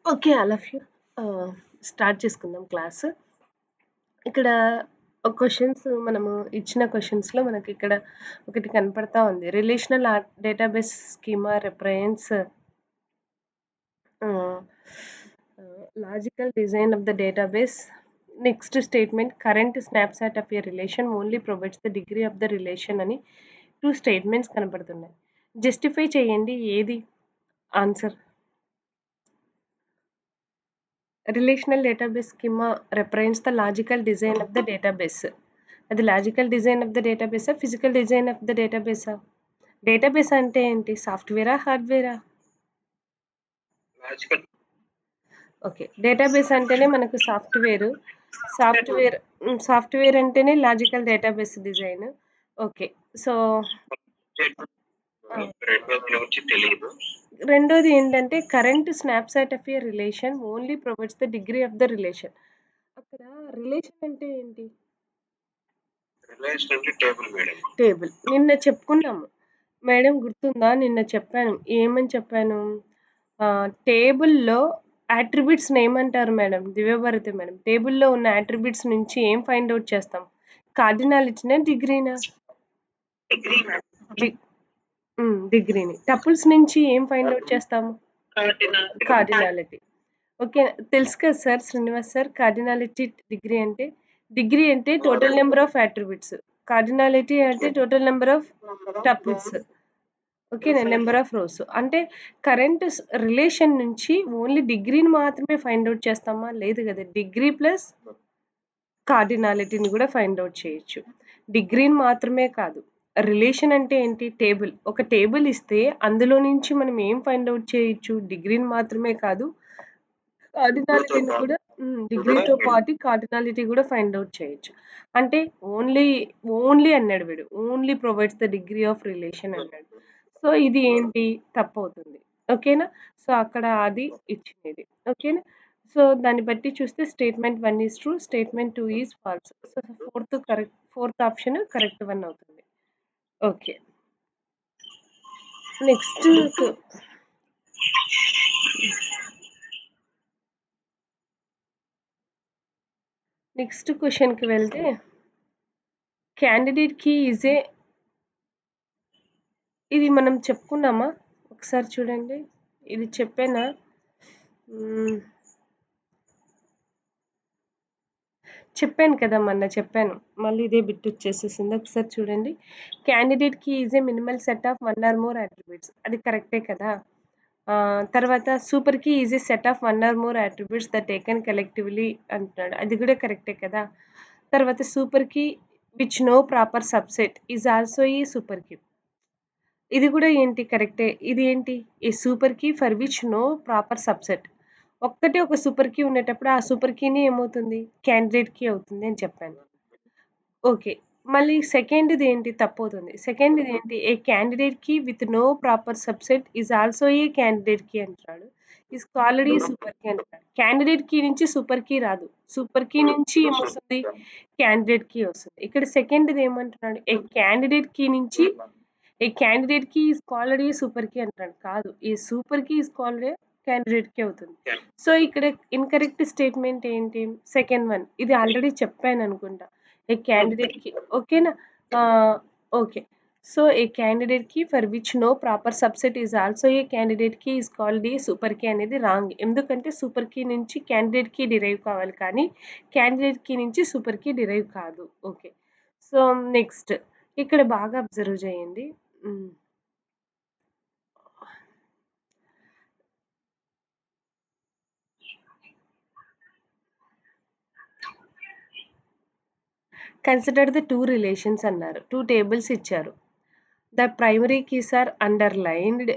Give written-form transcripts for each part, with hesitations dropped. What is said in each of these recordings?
Okay. All of you. Start చేసుకుందాం class. ఇక్కడ questions మనము ఇచ్చిన క్వెషన్స్‌లో మనకిక్కడ ఒకటి కనపడతా ఉంది. Relational database schema represents ah, logical design of the database. Next statement current snapshot of a relation only provides the degree of the relation అని 2 స్టేట్మెంట్స్ కనపడుతున్నాయి. జస్టిఫై చేయండి ఏది answer? Relational database schema represents the logical design of the database. అది logical design of the డేటాబేసా? Physical design of the డేటాబేసా? Database అంటే ఏంటి? సాఫ్ట్‌వేరా? హార్డ్‌వేరా? Logical. Okay. Database అంటేనే మనకు సాఫ్ట్‌వేరు. సాఫ్ట్‌వేర్ అంటేనే logical database design. Okay. So, ఆ! రెండోది గురించి తెలీదు. రెండోది ఏంటంటే current snapshot of a relation only provides the degree of the relation. అక్కడ రిలేషన్ అంటే ఏంటి? రిలయన్స్ అంటే టేబుల్ మేడం. టేబుల్. నిన్న చెప్పుకున్నాము. మేడం గుర్తుందా? నిన్న చెప్పాను. ఏమని చెప్పాను? టేబుల్‌లో అట్రిబ్యూట్స్‌ని ఏమంటారు మేడం? దివ్యభారతి మేడం. టేబుల్‌లో ఉన్న అట్రిబ్యూట్స్ నుంచి ఏం ఫైండ్ ఔట్ చేస్తాం? కార్డినాలిటీనా? డిగ్రీనా? Degree madam. డి డిగ్రీని. టపుల్స్ నుంచి ఏం ఫైండ్ ఔట్ చేస్తాము? కార్డినాలిటీ. ఓకే. తెలుసు కదా sir Srinivas sir cardinality degree అంటే? డిగ్రీ అంటే total number of attributes. Cardinality అంటే టోటల్ నంబర్ ఆఫ్ టపుల్స్. ఓకేనా? Number of rows. అంటే కరెంట్ రిలేషన్ నుంచి ఓన్లీ డిగ్రీని మాత్రమే ఫైండ్ ఔట్ చేస్తామా? లేదు గదా! డిగ్రీ ప్లస్ కార్డినాలిటీని గూడా ఫైండ్ ఔట్ చేయొచ్చు. డిగ్రీని మాత్రమే కాదు. రిలేషన్ అంటే ఏంటి? టేబుల్. ఒక టేబుల్ ఇస్తే అందులో నుంచి మనం ఏం ఫైండ్ ఔట్ చేయొచ్చు? డిగ్రీని మాత్రమే కాదు. కార్డినాలిటీని కూడా డిగ్రీతో పాటు కార్డినాలిటీ గూడా ఫైండ్ ఔట్ చేయొచ్చు. అంటే ఓన్లీ, ఓన్లీ అన్నాడు వీడు. Only provides the degree of relation అన్నాడు. సో, ఇది ఏంటి? తప్పవుతుంది. ఓకేనా? సో, అక్కడ అది ఇచ్చినది. ఓకేనా? సో, దాన్ని బట్టి చూస్తే statement 1 is true. Statement 2 is false. So, fourth option correct one అవుతుంది. ఓకే. నెక్స్ట్ నెక్స్ట్ క్వెషన్‌కి వెళ్తే క్యాండిడేట్ కీ ఈజ్ ఏ ఇది మనం చెప్పుకున్నామా? ఒకసారి చూడండి. ఇది చెప్పానా? చెప్పాను కదా! మొన్న చెప్పాను. మళ్ళీ ఇదే బిట్ వచ్చేసేసింది. ఒకసారి చూడండి. Candidate key is a minimal set of 1 or more attributes. అది కరెక్టే కదా! తర్వాత super key is a set of 1 or more attributes that taken collectively అంటున్నాడు. అది కూడా కరెక్టే కదా! తర్వాత super key which no proper subset is also a super key. ఇది కూడా ఏంటి కరెక్టే. ఇది ఏంటి? A super key for which no proper subset. ఒక్కటే ఒక సూపర్ కీ ఉండేటప్పుడు ఆ సూపర్ కీని ఏమవుతుంది? క్యాండిడేట్ కీ అవుతుంది అని చెప్పాను. ఓకే. మళ్ళీ సెకండ్‌ది ఏంటి? తప్పవుతుంది. సెకండ్‌ది ఏంటి? A candidate key with no proper subset is also a candidate key అంటున్నాడు. Is called a super key అంటున్నాడు. క్యాండిడేట్ కీ నుంచి సూపర్ కీ రాదు. సూపర్ కీ నుంచి ఏమొస్తుంది? క్యాండిడేట్ కీ వస్తుంది. ఇక్కడ సెకండ్‌ది ఏమంటున్నాడు? A candidate key is called a super key అంటున్నాడు. కాదు. A super key is called a candidate key అవుతుంది. సో, ఇక్కడ ఇన్‌కరెక్ట్ స్టేట్మెంట్ ఏంటి? Second one. ఇది ఆల్రెడీ చెప్పాననుకుంటా. ఏ క్యాండిడేట్ కీ ఓకేనా? Okay. So, a candidate key for which no proper subset is also a candidate key is called a super key అనేది wrong. ఎందుకంటే super key నుంచి candidate key derive కావాలి కానీ candidate key నుంచి super key derive కాదు. Okay. So, next ఇక్కడ బాగా observe చేయండి. హ్మ్. కన్సిడర్ ద 2 రిలేషన్స్ అన్నారు. 2 టేబుల్స్ ఇచ్చారు. The primary keys are underlined.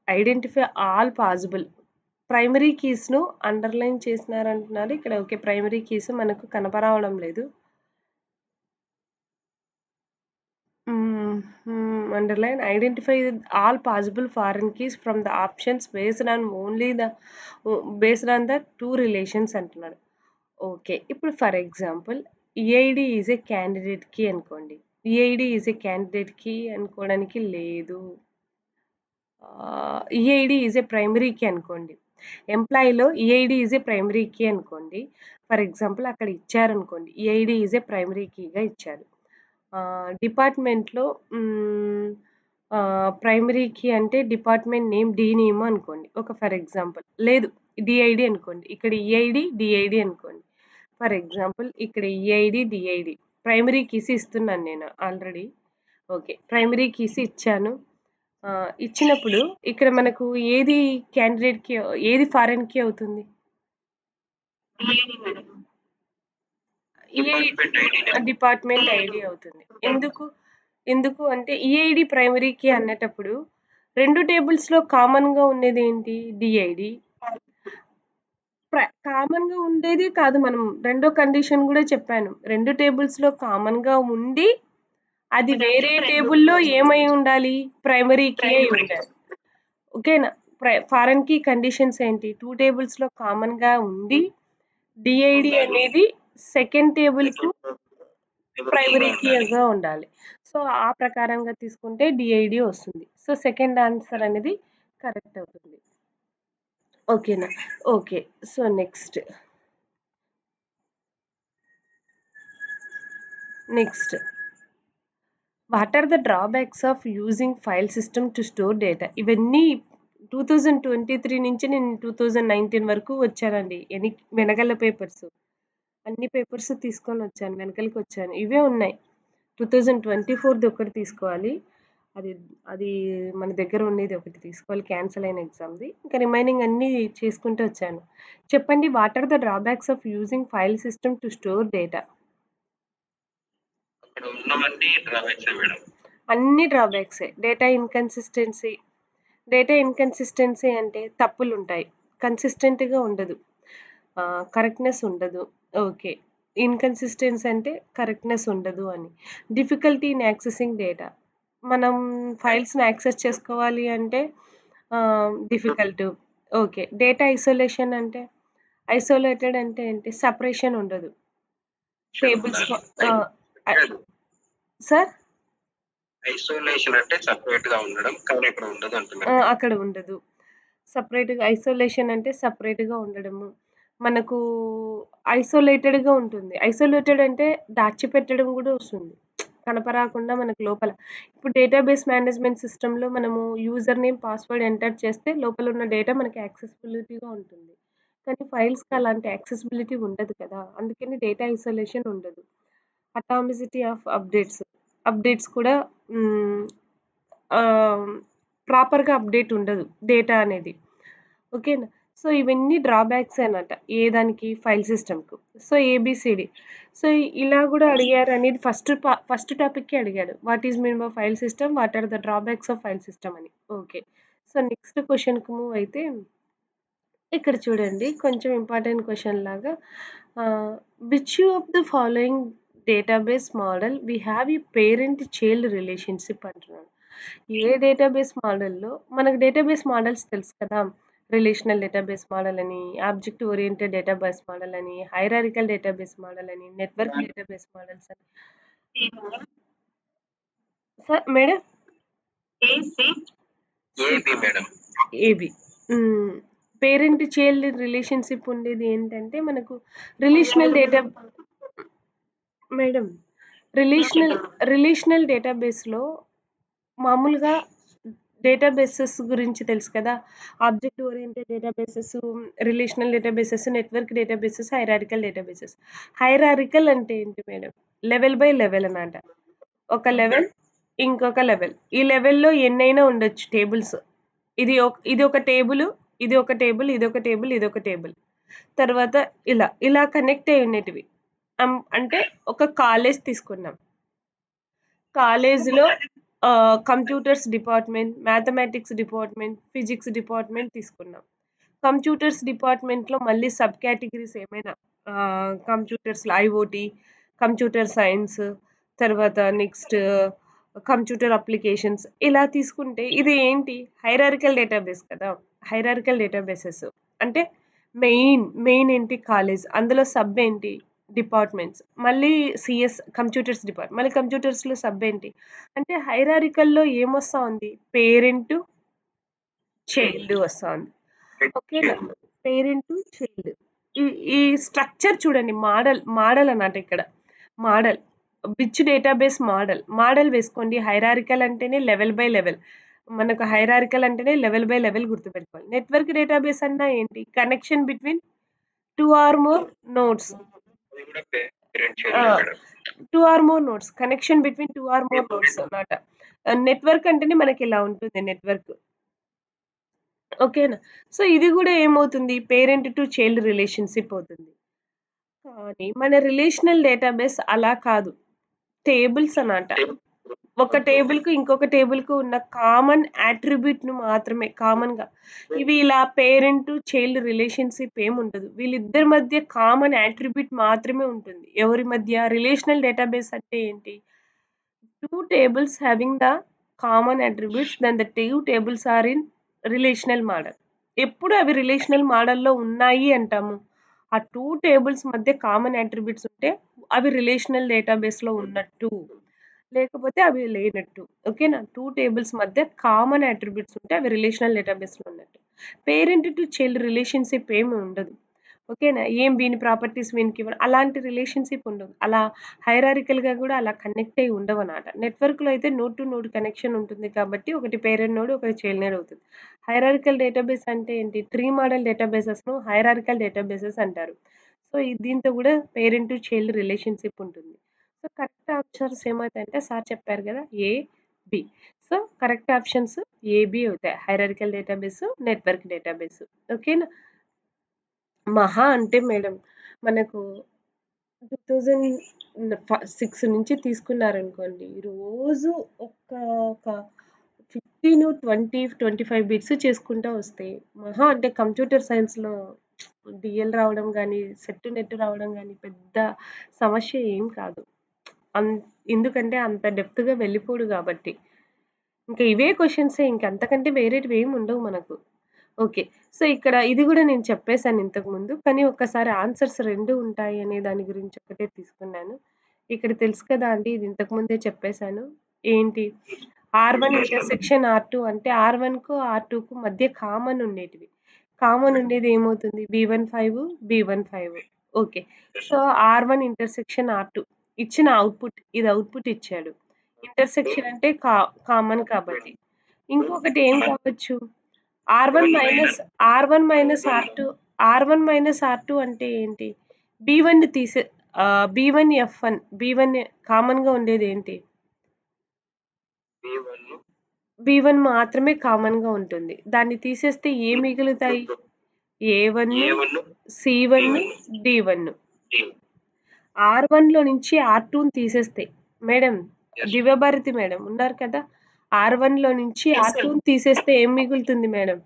Identify all possible. Primary కీస్‌ను అండర్‌లైన్ చేసినారంటున్నారు. ఇక్కడ ఓకే. ప్రైమరీ కీస్ మనకు కనపరావడం లేదు. Underline identify all possible foreign keys from the options based on the 2 relations అంటున్నాడు. ఓకే. ఇప్పుడు for example EID is a candidate key అనుకోండి. EID is a candidate key అనుకోవడానికి లేదు. EID is a primary key అనుకోండి. ఎంప్లాయీలో EID is a primary key అనుకోండి. For example అక్కడ ఇచ్చారనుకోండి. ఈఐడి ఈజ్ ఏ ప్రైమరీ కీగా ఇచ్చారు. డిపార్ట్మెంట్‌లో ప్రైమరీ కీ అంటే డిపార్ట్మెంట్ నేమ్ డీనేమ్ అనుకోండి. For example. లేదు డీఐడీ అనుకోండి. ఇక్కడ ఈఐడీ, డీఐడీ అనుకోండి. ఫర్ ఎగ్జాంపుల్ ఇక్కడ ఈఐడీ, డీఐడీ ప్రైమరీ కీస్ ఇస్తున్నాను నేను ఆల్రెడీ. ఓకే. ప్రైమరీ కీస్ ఇచ్చాను. ఇచ్చినప్పుడు ఇక్కడ మనకు ఏది క్యాండిడేట్‌కి ఏది ఫారెన్ కీ అవుతుంది? EID madam. EI department ID. Department ID అవుతుంది. ఎందుకు అంటే ఈఐడి ప్రైమరీ కీ అన్నటప్పుడు 2 టేబుల్స్‌లో కామన్‌గా ఉండేదేంటి? డీఐడీ. కామన్‌గా ఉండేది కాదు. మనం రెండో కండిషన్ గూడా చెప్పాను. 2 టేబుల్స్‌లో కామన్‌గా ఉండి అది వేరే టేబుల్‌లో ఏమై ఉండాలి? ప్రైమరీ కీ అయి ఉండాలి. ఓకేనా? ఫారెన్ కీ కండిషన్స్ ఏంటి? 2 టేబుల్స్‌లో కామన్‌గా ఉండి డీఐడీ అనేది సెకండ్ టేబుల్‌కు ప్రైమరీ కీగా ఉండాలి. సో, ఆ ప్రకారంగా తీసుకుంటే డీఐడీ వస్తుంది. సో, సెకండ్ ఆన్సర్ అనేది కరెక్ట్ అవుతుంది. ఓకేనా? Okay. So, next. What are the drawbacks of using file system to store data? ఇవన్నీ 2023 నుంచి నేను 2019 వరకు వచ్చానండి. వెనకాల పేపర్స్. అన్ని పేపర్స్ తీసుకొనొచ్చాను. వెనకాలకొచ్చాను. ఇవే ఉన్నాయి. 2024ది ఒకటి తీసుకోవాలి. అది అది మన దగ్గర ఉండేది ఒకటి తీసుకోవాలి. క్యాన్సెల్ అయిన ఎగ్జామ్‌ది. ఇంకా రిమైనింగ్ అన్నీ చేసుకుంటూ వచ్చాను. చెప్పండి what are the drawbacks of using file system to store data? అక్కడ ఉన్నవన్నీ డ్రాబ్యాక్సే మేడం. అన్ని డ్రాబ్యాక్సే. డేటా ఇన్‌కన్సిస్టెన్సీ అంటే తప్పులుంటాయి. కన్సిస్టెంట్‌గా ఉండదు. కరెక్ట్‌నెస్ ఉండదు. ఓకే. ఇన్‌కన్సిస్టెన్సీ అంటే కరెక్ట్‌నెస్ ఉండదు అని. Difficulty in accessing data. మనం ఫైల్స్‌ని యాక్సెస్ చేసుకోవాలి అంటే డిఫికల్ట్. ఓకే. డేటా ఐసోలేషన్ అంటే? ఐసోలేటెడ్ అంటే ఏంటి? సెపరేషన్ ఉండదు. Tables sir? ఐసోలేషన్ అంటే సెపరేట్‌గా ఉండడం. కానీ ఇక్కడ ఉండదు అంటున్నారు. అక్కడ ఉండదు. సెపరేట్‌గా ఐసోలేషన్ అంటే సెపరేట్‌గా ఉండడము. మనకు ఐసోలేటెడ్‌గా ఉంటుంది. ఐసోలేటెడ్ అంటే దాచిపెట్టడం గూడా వస్తుంది. కనపరాకుండా మనకు లోపల. ఇప్పుడు డేటాబేస్ మేనేజ్మెంట్ సిస్టమ్‌లో మనము యూజర్ నేమ్, పాస్వర్డ్ ఎంటర్ చేస్తే లోపల ఉన్న డేటా మనకి యాక్సెసిబిలిటీగా ఉంటుంది. కానీ ఫైల్స్‌కి అలాంటి యాక్సెసిబిలిటీ ఉండదు కదా! అందుకని డేటా ఐసోలేషన్ ఉండదు. అటామిసిటీ ఆఫ్ అప్డేట్స్ కూడా హ్మ్. ఆహ్, ప్రాపర్‌గా అప్డేట్ ఉండదు డేటా అనేది. ఓకేనా? సో, ఇవన్నీ డ్రాబ్యాక్సే అన్నమాట. ఏ దానికి? ఫైల్ సిస్టమ్‌కు. So, ABCD. సో, ఇలా గూడా అడిగారనేది ఫస్ట్ టాపిక్కే అడిగాడు. What is mean by file system? What are the drawbacks of file system అని. ఓకే. సో, నెక్స్ట్ క్వెషన్‌కి మూవ్ అయితే ఇక్కడ చూడండి కొంచెం ఇంపార్టెంట్ క్వెషన్ లాగా which of the following database model we have a parent child relationship అంటున్నాడు. A database మోడల్‌లో మనకు డేటాబేస్ మోడల్స్ తెలుసు కదా! రిలేషనల్ డేటాబేస్ మోడల్ అని, ఆబ్జెక్ట్ ఓరియెంటెడ్ డేటాబేస్ మోడల్ అని, హైరార్కికల్ డేటాబేస్ మోడల్ అని, నెట్వర్క్ డేటాబేస్ మోడల్స్ అని. Sir madam? AB madam. AB. Parent child relationship ఉండేది ఏంటంటే మనకు రిలేషనల్ డేటా మేడం రిలేషనల్ డేటాబేస్‌లో మామూలుగా డేటాబేసెస్ గురించి తెలుసు కదా! Object oriented databases, relational databases, network databases, hierarchical databases. Hierarchical అంటే ఏంటి మేడం? లెవెల్ బై లెవెల్ అన్నమాట. ఒక లెవెల్, ఇంకొక లెవెల్. ఈ లెవెల్‌లో ఎన్నైనా ఉండొచ్చు టేబుల్స్. ఇది ఒక టేబులు, ఇది ఒక టేబుల్, ఇదొక టేబుల్, ఇదొక టేబుల్. తర్వాత ఇలా కనెక్ట్ అయ్యి ఉండేటివి. అంటే ఒక కాలేజ్ తీసుకున్నాం. కాలేజ్‌లో computers department, mathematics department, physics department తీసుకున్నాం. కంప్యూటర్స్ డిపార్ట్‌మెంట్‌లో మళ్ళీ సబ్ కేటగరీస్ ఏమైనా కంప్యూటర్స్‌లో ఐఓటీ, కంప్యూటర్ సైన్స్, తర్వాత నెక్స్ట్ కంప్యూటర్ అప్లికేషన్స్ ఇలా తీసుకుంటే ఇది ఏంటి? హైరార్కికల్ డేటాబేస్ కదా! Hierarchical databases. అంటే మెయిన్ ఏంటి? కాలేజ్. అందులో సబ్ ఏంటి? డిపార్ట్‌మెంట్స్. మళ్ళీ కంప్యూటర్స్ మళ్ళీ కంప్యూటర్స్‌లో సబ్ ఏంటి? అంటే హైరార్కికల్‌లో ఏమొస్తా ఉంది? పేరెంట్, చైల్డ్ వస్తా ఉంది. ఓకేనా? Parent to child. ఈ ఈ స్ట్రక్చర్ చూడండి. మోడల్ అన్నమాట ఇక్కడ. మోడల్. బిచ్ డేటాబేస్ మోడల్ వేసుకోండి. హైరార్కికల్ అంటేనే లెవెల్ బై లెవెల్. మనకు హైరార్కికల్ అంటేనే లెవెల్ బై లెవెల్ గుర్తుపెట్టుకోవాలి. నెట్వర్క్ డేటాబేస్ అన్నా ఏంటి? Connection between 2 or more nodes. అది కూడా పేరెంట్ ఆ! Child madam. 2 or more nodes. Connection between 2 or more nodes అన్నమాట. నెట్వర్క్ అంటేనే మనకిలా ఉంటుంది నెట్వర్క్. ఓకేనా? సో, ఇది గూడా ఏమవుతుంది? పేరెంట్ టు చైల్డ్ రిలేషన్‌షిప్ అవుతుంది. కానీ మన రిలేషనల్ డేటాబేస్ అలా కాదు. టేబుల్స్ అన్నమాట. ఒక టేబుల్‌కి ఇంకొక టేబుల్‌కి ఉన్న కామన్ అట్రిబ్యూట్‌ను మాత్రమే కామన్‌గా ఇవి ఇలా పేరెంట్ టు చైల్డ్ రిలేషన్‌షిప్ ఏముండదు. వీళ్ళిద్దరి మధ్య కామన్ అట్రిబ్యూట్ మాత్రమే ఉంటుంది. ఎవరి మధ్య? రిలేషనల్ డేటాబేస్ అంటే ఏంటి? 2 tables having the common attributes, then the 2 tables are in relational model. ఎప్పుడు అవి రిలేషనల్ మోడల్‌లో ఉన్నాయి అంటాము. ఆ 2 టేబుల్స్ మధ్య కామన్ అట్రిబ్యూట్స్ ఉంటే అవి రిలేషనల్ డేటాబేస్‌లో ఉన్నట్టు. లేకపోతే అవి లేనట్టు. ఓకేనా? 2 టేబుల్స్ మధ్య కామన్ అట్రిబ్యూట్స్ ఉంటే అవి రిలేషనల్ డేటాబేస్‌లో ఉన్నట్టు. పేరెంట్ టు చైల్డ్ రిలేషన్‌షిప్ ఏమి ఉండదు. ఓకేనా? వీని ప్రాపర్టీస్ వీనికివ్వడం అలాంటి రిలేషన్‌షిప్ ఉండదు. అలా హైరార్కికల్‌గా గూడా అలా కనెక్ట్ అయ్యి ఉండవనమాట. నెట్వర్క్‌లో అయితే నోడ్ టు నోడ్ కనెక్షన్ ఉంటుంది కాబట్టి ఒకటి పేరెంట్ నోడ్, ఒకటి చైల్డ్ నోడ్ అవుతుంది. హైరార్కికల్ డేటాబేస్ అంటే ఏంటి? ట్రీ మోడల్ డేటాబేసెస్‌ను హైరార్కికల్ డేటాబేసెస్ అంటారు. సో, దీంతో గూడా పేరెంట్ టు చైల్డ్ రిలేషన్‌షిప్ ఉంటుంది. సో, కరెక్ట్ ఆన్సర్స్ ఏమవుతాయంటే సార్ చెప్పారు గదా! A, B. So, correct options A, B అవుతాయి. Hierarchical database, network database. ఓకేనా? మహా అంటే మేడం మనకు 2006 నుంచి తీసుకున్నారనుకోండి. రోజు ఒక 15, 20, 25 బిట్స్ చేసుకుంటా వస్తే మహా అంటే కంప్యూటర్ సైన్స్‌లో డీఎల్ రావడం గానీ, సెట్ నెట్ రావడం గానీ పెద్ద సమస్య ఏం కాదు. అన్ ఎందుకంటే అంత డెప్త్‌గా వెళ్ళిపోడు గాబట్టి. ఇంక ఇవే క్వెషన్సే ఇంక అంతకంటే వేరేటివేమి ఉండవు మనకు. ఓకే. సో, ఇక్కడ ఇది గూడా నేను చెప్పేసాను ఇంతకుముందు. కానీ ఒక్కసారి ఆన్సర్స్ 2 ఉంటాయి అనే దాని గురించి ఒకటే తీసుకున్నాను. ఇక్కడ తెలుసు కదా అండీ! ఇది ఇంతకు ముందే చెప్పేసాను. ఏంటి? R1 ఇంటర్సెక్షన్ R2 అంటే R1కు, R2కు మధ్య కామన్ ఉండేటివి. కామన్ ఉండేది ఏమవుతుంది? B15, B15. Okay. So, R1 intersection R2 ఇచ్చిన అవుట్‌పుట్ ఇది అవుట్‌పుట్ ఇచ్చాడు. ఇంటర్సెక్షన్ అంటే కామన్ కాబట్టి. ఇంకొకటి ఏం కావచ్చు? R1 minus R1 minus R2 R1 minus R2 అంటే ఏంటి? B1 B1 F1 B1 కామన్‌గా ఉండేదేంటి? B1 B1 మాత్రమే కామన్‌గా ఉంటుంది. దాన్ని తీసేస్తే ఏం మిగులుతాయి? A1, A1 C1, D1 D1. D. R1లో నుంచి R2ని తీసేస్తే మేడం Yes. దివ్యభారతి మేడం ఉన్నారు కదా! R1లో నుంచి R2ని తీసేస్తే ఏం మిగులుతుంది మేడం?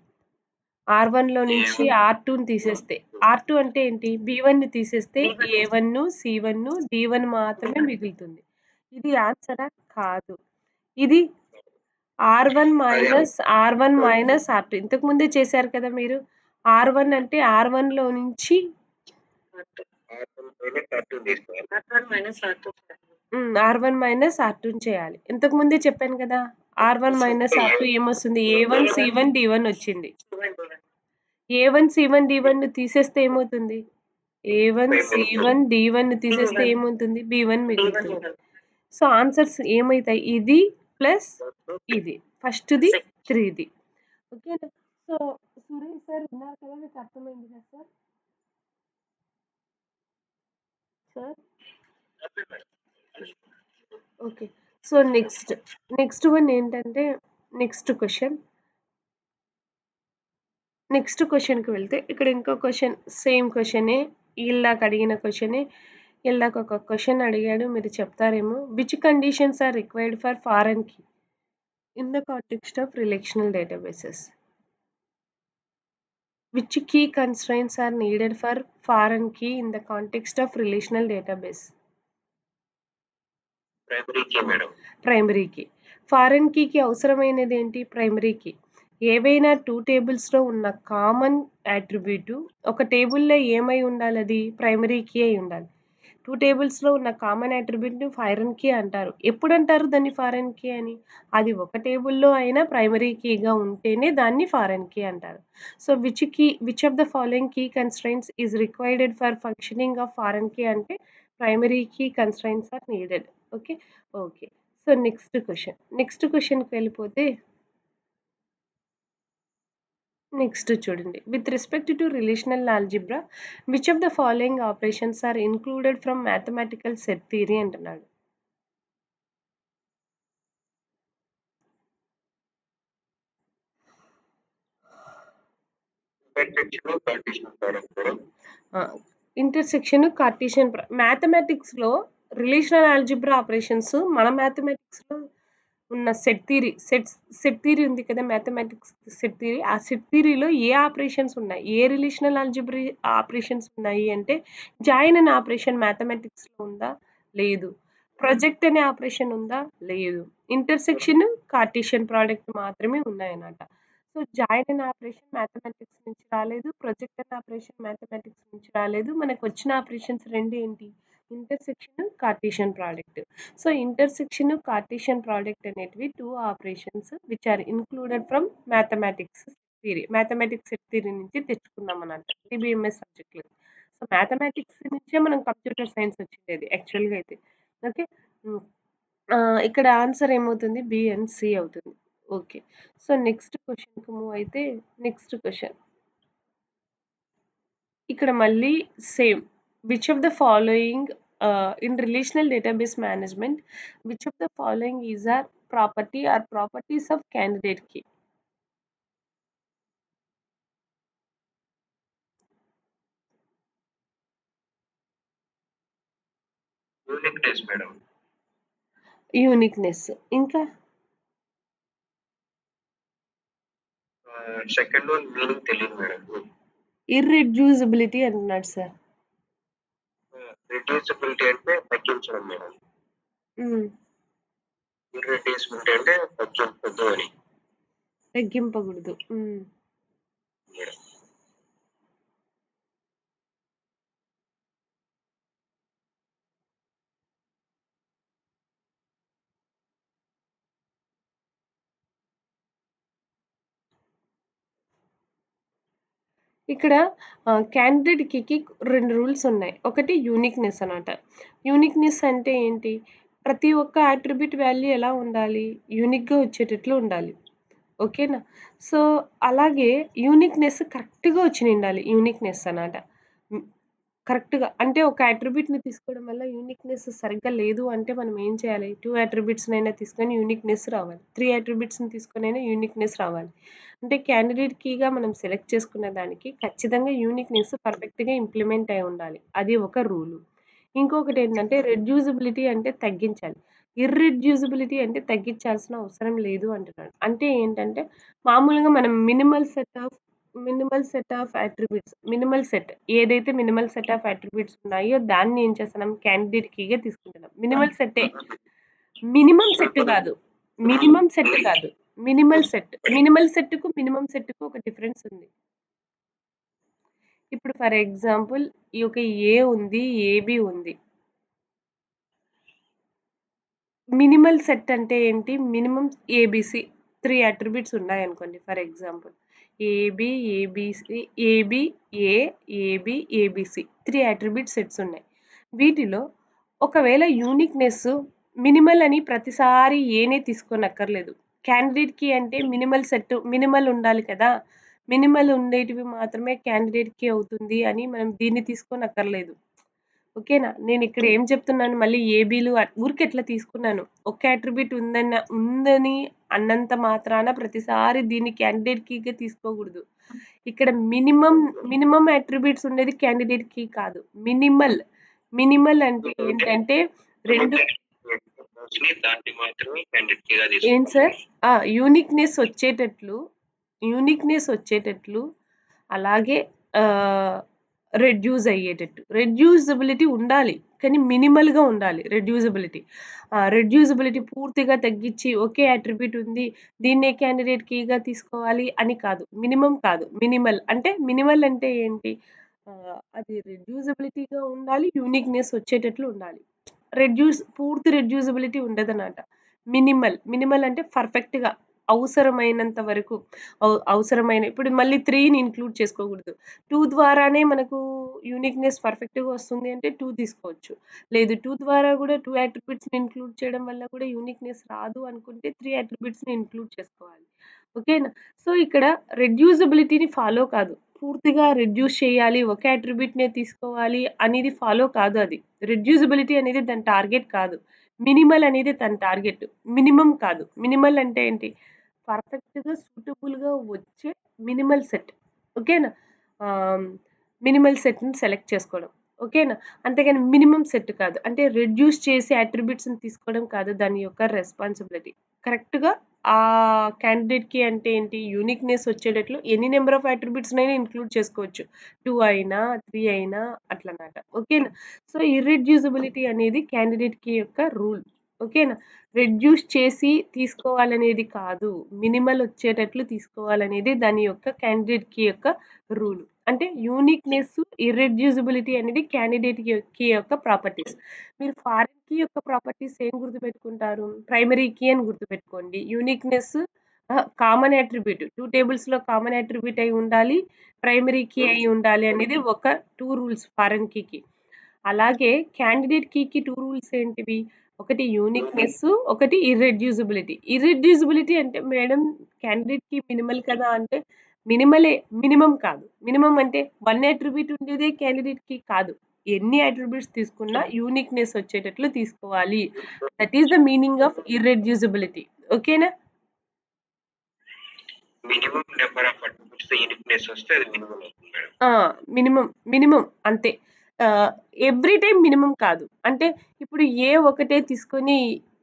R1లో నుంచి A1 R2ని తీసేస్తే. R2 అంటే ఏంటి? B1ని తీసేస్తే A1, C1, D1 మాత్రమే మిగులుతుంది. ఇది ఆన్సరా? కాదు. ఇది R1 minus R1 minus R2 ఇంతకు ముందే చేశారు కదా మీరు. R1 అంటే R1లో నుంచి R1 మైనస్ R2 తీసుకోవాలి. R1 మైనస్ R2ని చేయాలి. ఇంతకు ముందే చెప్పాను కదా! R1 మైనస్ R2 ఏమొస్తుంది? A1, C1, D1 వచ్చింది. A1, C1, D1ని తీసేస్తే ఏమవుతుంది? A1, C1, D1ని తీసేస్తే ఏమవుతుంది? B1 మిగులుతుంది. సో, ఆన్సర్స్ ఏమైతాయి? ఇది ప్లస్ ఇది. ఫస్ట్‌ది 3ది. ఓకేనా? సో, సురేష్ సార్ ఉన్నారు కదా! మీకు అర్థమైంది కదా sir? Sir? Okay. So, next one ఏంటంటే నెక్స్ట్ క్వెషన్. నెక్స్ట్ క్వెషన్‌కి వెళ్తే ఇక్కడ ఇంకో క్వెషన్ సేమ్ క్వెషనే. ఇందాక అడిగిన క్వెషనే. ఇందాక ఒక క్వెషన్ అడిగాడు మీరు చెప్తారేమో. Which conditions are required for foreign key in the context of relational databases? Which key constraints are needed for foreign key in the context of relational database? Primary key madam. Primary key. Foreign కీకి అవసరమైనదేంటి? Primary key. ఏవైనా 2 టేబుల్స్‌లో ఉన్న common attribute ఒక టేబుల్‌లో ఏమై ఉండాలది? Primary key అయి ఉండాలి. 2 టేబుల్స్‌లో ఉన్న కామన్ అట్రిబ్యూట్‌ని ఫారెన్ కీ అంటారు. ఎప్పుడంటారు దాన్ని ఫారెన్ కీ అని? అది ఒక టేబుల్‌లో అయినా ప్రైమరీ కీగా ఉంటేనే దాన్ని ఫారెన్ కీ అంటారు. So, which of the following key constraints is required for functioning of foreign key అంటే primary key constraints are needed. Okay. Okay. So, next క్వెషన్‌కి వెళ్ళిపోతే నెక్స్ట్ చూడండి. With respect to relational algebra which of the following operations are included from mathematical set theory అంటున్నాడు. Intersection Cartesian product madam. ఆ! Intersection cartesian మ్యాథమెటిక్స్‌లో relational algebra operations మన మ్యాథమెటిక్స్‌లో ఉన్న set theory ఉంది కదా! Mathematics set theory. ఆ సెట్ థియరీలో ఏ operations ఉన్నాయి? ఏ రిలేషనల్ ఆల్జీబ్రా ఆపరేషన్స్ ఉన్నాయి అంటే జాయిన్ అనే ఆపరేషన్ మ్యాథమెటిక్స్‌లో ఉందా? లేదు. ప్రొజెక్ట్ అనే ఆపరేషన్ ఉందా? లేదు. ఇంటర్సెక్షన్, కార్టీసియన్ ప్రోడక్ట్ మాత్రమే ఉన్నాయన్నమాట. సో, జాయిన్ అనే ఆపరేషన్ మ్యాథమెటిక్స్ నుంచి రాలేదు. ప్రొజెక్ట్ అనే ఆపరేషన్ మ్యాథమెటిక్స్ నుంచి రాలేదు. మనకొచ్చిన ఆపరేషన్స్ 2 ఏంటి? Intersection, Cartesian product. So, intersection, Cartesian product అనేటివి 2 operations which are included from mathematics theory. Mathematics set theory నుంచి తెచ్చుకున్నామన్నమాట. టీబీఎంఎస్ సబ్జెక్ట్‌లో. సో, మ్యాథమెటిక్స్ నుంచే మనం కంప్యూటర్ సైన్స్ వచ్చిండేది యాక్చువల్‌గా అయితే. ఓకే. హ్మ్. ఇక్కడ ఆన్సర్ ఏమవుతుంది? బి అండ్ సి అవుతుంది. ఓకే. సో, నెక్స్ట్ క్వెషన్‌కి మూవ్ అయితే నెక్స్ట్ క్వెషన్. ఇక్కడ మళ్ళీ same. Which of the following in relational database management which of the following is are property or properties of candidate key? Uniqueness madam. Uniqueness. ఇంకా second one meaning తెలీదు madam. Irreducibility అంటున్నాడు sir. రిడ్యూసిబిలిటీ అంటే తగ్గించడం madam. హ్మ్. ఇర్రిడ్యూసిబిలిటీ అంటే తగ్గించొద్దు అని తగ్గింపకూడదు. హ్మ్. Madam. ఇక్కడ క్యాండిడేట్ కీకి 2 రూల్స్ ఉన్నాయి. ఒకటి యూనిక్‌నెస్ అనమాట. యూనిక్‌నెస్ అంటే ఏంటి? ప్రతి ఒక్క అట్రిబ్యూట్ వాల్యూ ఎలా ఉండాలి? యూనిక్‌గా వచ్చేటట్లు ఉండాలి. ఓకేనా? సో, అలాగే యూనిక్‌నెస్ కరెక్ట్‌గా వచ్చినుండాలి. యూనిక్‌నెస్ అన్నమాట. హ్మ్. కరెక్ట్‌గా అంటే ఒక అట్రిబ్యూట్‌ని తీసుకోవడం వల్ల యూనిక్‌నెస్ సరిగ్గా లేదు అంటే మనం ఏం చేయాలి? 2 అట్రిబ్యూట్స్‌నైనా తీసుకొని యూనిక్‌నెస్ రావాలి. 3 అట్రిబ్యూట్స్‌ని తీసుకొనైనా యూనిక్‌నెస్ రావాలి. అంటే క్యాండిడేట్ కీగా మనం సెలెక్ట్ చేసుకున్న దానికి ఖచ్చితంగా యూనిక్‌నెస్ పర్ఫెక్ట్‌గా ఇంప్లిమెంట్ అయి ఉండాలి. అది ఒక రూలు. ఇంకొకటేంటంటే రెడ్యూసిబిలిటీ అంటే తగ్గించాలి. ఇర్రెడ్యూసిబిలిటీ అంటే తగ్గించాల్సిన అవసరం లేదు అంటున్నాడు. అంటే ఏంటంటే మామూలుగా మనం మినిమల్ సెట్ ఏదైతే మినిమల్ సెట్ ఆఫ్ అట్రిబ్యూట్స్ ఉన్నాయో దాన్ని ఏం చేస్తున్నాం క్యాండిడేట్ కీగా తీసుకుంటున్నాం. మినిమమ్ సెట్ కాదు. మినిమమ్ సెట్ కాదు. మినిమల్ సెట్‌కు మినిమమ్ సెట్‌కు ఒక డిఫరెన్స్ ఉంది. ఇప్పుడు ఫర్ ఎగ్జాంపుల్ ఈ ఒక ఏ ఉంది, ఏబీ ఉంది. మినిమల్ సెట్ అంటే ఏంటి? మినిమమ్ ఏబీసీ 3 అట్రిబ్యూట్స్ ఉన్నాయనుకోండి for example. AB, ABC, AB, A, AB, ABC 3 attribute sets ఉన్నాయి. వీటిలో ఒకవేళ యూనిక్‌నెస్ మినిమల్ అని ప్రతిసారి ఏనే తీసుకోనక్కర్లేదు. క్యాండిడేట్ కీ అంటే మినిమల్ ఉండాలి కదా! మినిమల్ ఉండేటివి మాత్రమే క్యాండిడేట్ కీ అవుతుంది అని మనం దీన్ని తీసుకోనక్కర్లేదు. ఓకేనా? నేనిక్కడ ఏం చెప్తున్నాను మళ్ళీ ఏబీలు ఊరికే అట్లా తీసుకున్నాను. ఒక్క అట్రిబ్యూట్ ఉందని అన్నంత మాత్రాన ప్రతిసారి దీన్ని క్యాండిడేట్ కీగా తీసుకోకూడదు. ఇక్కడ మినిమమ్ అట్రిబ్యూట్స్ ఉండేది క్యాండిడేట్ కీ కాదు. మినిమల్ అంటే ఏంటంటే 2 దాన్ని మాత్రమే క్యాండిడేట్ గా ఏం తీసుకుంటాం. సార్? ఆ! యూనిక్‌నెస్ వచ్చేటట్లు అలాగే ఆహ్, రెడ్యూసిబిలిటీ ఉండాలి. కానీ మినిమల్‌గా ఉండాలి రెడ్యూసిబిలిటీ. రెడ్యూసిబిలిటీ పూర్తిగా తగ్గించి ఒకే అట్రిబ్యూట్ ఉంది. దీన్నే క్యాండిడేట్ కీగా తీసుకోవాలి అని కాదు. మినిమల్ అంటే ఏంటి? అది రెడ్యూసిబిలిటీగా ఉండాలి. యూనిక్‌నెస్ వచ్చేటట్లు ఉండాలి. పూర్తి రెడ్యూసిబిలిటీ ఉండదనమాట. మినిమల్ అంటే పర్ఫెక్ట్‌గా అవసరమైనంత వరకు అవసరమైన ఇప్పుడు మళ్ళీ 3ని ఇంక్లూడ్ చేసుకోకూడదు. 2 ద్వారానే మనకు యూనిక్‌నెస్ పర్ఫెక్ట్‌గా వస్తుంది అంటే 2 తీసుకోవచ్చు. లేదు 2 ద్వారా కూడా 2 అట్రిబ్యూట్స్‌ని ఇంక్లూడ్ చేయడం వల్ల కూడా యూనిక్‌నెస్ రాదు అనుకుంటే 3 అట్రిబ్యూట్స్‌ని ఇంక్లూడ్ చేసుకోవాలి. ఓకేనా? సో, ఇక్కడ రెడ్యూసిబిలిటీని ఫాలో కాదు. పూర్తిగా రెడ్యూస్ చేయాలి. ఒకే అట్రిబ్యూట్‌నే తీసుకోవాలి అనేది ఫాలో కాదు అది. రెడ్యూసిబిలిటీ అనేది దాని టార్గెట్ కాదు. మినిమల్ అనేది తన టార్గెట్. మినిమమ్ కాదు. మినిమల్ అంటే ఏంటి? పర్ఫెక్ట్‌గా సూటబుల్‌గా వచ్చే మినిమల్ సెట్. ఓకేనా? ఆహ్, మినిమల్ సెట్‌ని సెలెక్ట్ చేసుకోవడం. ఓకేనా? అంతేగాని మినిమమ్ సెట్ కాదు. అంటే రెడ్యూస్ చేసి అట్రిబ్యూట్స్‌ని తీసుకోవడం కాదు దాని యొక్క రెస్పాన్సిబిలిటీ. కరెక్ట్‌గా క్యాండిడేట్‌కి అంటే ఏంటి? యూనిక్‌నెస్ వచ్చేటట్లు ఎన్ని నంబర్ ఆఫ్ అట్రిబ్యూట్స్‌నైనా ఇంక్లూడ్ చేసుకోవచ్చు. 2 అయినా, 3 అయినా అట్లనమాట. ఓకేనా? సో, ఇర్రెడ్యూసిబిలిటీ అనేది క్యాండిడేట్‌కి యొక్క రూల్. ఓకేనా? రెడ్యూస్ చేసి తీసుకోవాలనేది కాదు. మినిమల్ వచ్చేటట్లు తీసుకోవాలనేది దాని యొక్క క్యాండిడేట్‌కి యొక్క రూల్. అంటే యూనిక్‌నెస్, ఇర్రెడ్యూసిబిలిటీ అనేది క్యాండిడేట్‌కి యొక్క ప్రాపర్టీస్. మీరు ఫారిన్ కీ యొక్క ప్రాపర్టీస్ ఏం గుర్తుపెట్టుకుంటారు? ప్రైమరీ కీ అని గుర్తుపెట్టుకోండి. యూనిక్‌నెస్ కామన్ అట్రిబ్యూట్. 2 టేబుల్స్‌లో కామన్ అట్రిబ్యూట్ అయి ఉండాలి. ప్రైమరీ కీ అయి ఉండాలి అనేది ఒక 2 రూల్స్ ఫారిన్ కీకి. అలాగే క్యాండిడేట్ కీకి 2 రూల్స్ ఏంటివి? ఒకటి యూనిక్‌నెస్, ఒకటి ఇర్రెడ్యూసిబిలిటీ. ఇర్రెడ్యూసిబిలిటీ అంటే మేడం క్యాండిడేట్ కీ మినిమల్ కదా! అంటే మినిమలే. మినిమమ్ కాదు. మినిమమ్ అంటే 1 అట్రిబ్యూట్ ఉండేదే క్యాండిడేట్ కీ కాదు. ఎన్ని అట్రిబ్యూట్స్ తీసుకున్నా యూనిక్‌నెస్ వచ్చేటట్లు తీసుకోవాలి. That is the meaning of irreducibility. ఓకేనా? మినిమం నెంబర్ ఆఫ్ అట్రిబ్యూట్స్ యూనిక్‌నెస్ వస్తే అది మినిమం అవుతుంది మేడం. ఆ! మినిమమ్ అంతే. ఎవ్రీ టైమ్ మినిమమ్ కాదు. అంటే ఇప్పుడు ఏ ఒకటే తీసుకొని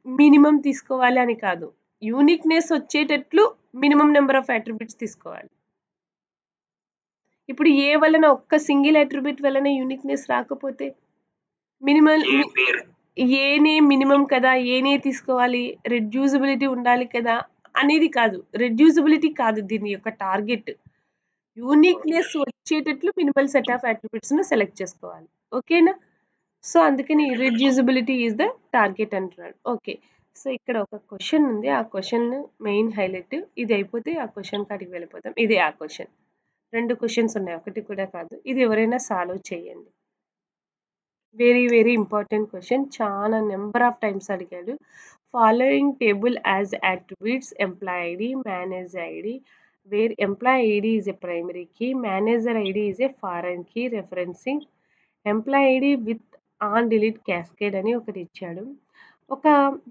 మినిమమ్ తీసుకోవాలి అని కాదు. యూనిక్‌నెస్ వచ్చేటట్లు మినిమమ్ నంబర్ ఆఫ్ అట్రిబ్యూట్స్ తీసుకోవాలి. ఇప్పుడు ఏ వలన ఒక్క సింగిల్ అట్రిబ్యూట్ వలన యూనిక్‌నెస్ రాకపోతే మినిమల్ ఏ మి పేరు ఏనే మినిమమ్ కదా! ఏనే తీసుకోవాలి. రెడ్యూసిబిలిటీ ఉండాలి కదా! అనేది కాదు. రెడ్యూసిబిలిటీ కాదు దీని యొక్క టార్గెట్. యూనిక్‌నెస్ వచ్చేటట్లు మినిమల్ సెట్ ఆఫ్ అట్రిబ్యూట్స్‌ని సెలెక్ట్ చేసుకోవాలి. ఓకేనా? సో, అందుకని ఇర్రెడ్యూసిబిలిటీ ఈస్ ద టార్గెట్ అంటున్నాడు. ఓకే. సో, ఇక్కడ ఒక క్వెషన్ ఉంది. ఆ క్వెషన్ మెయిన్ హైలైట్. ఇది అయిపోతే ఆ క్వెషన్ కాడికి వెళ్ళిపోదాం. ఇదే ఆ క్వెషన్. 2 క్వెషన్స్ ఉన్నాయి. ఒకటి కూడా కాదు. ఇది ఎవరైనా సాల్వ్ చేయండి. Very important question. చాలా నంబర్ ఆఫ్ టైమ్స్ అడిగాడు. Following table as attributes employee ID, manager ID, where employee ID is a primary key, manager ID is a foreign key referencing employee ID with on delete cascade అని ఒకటి ఇచ్చాడు. ఒక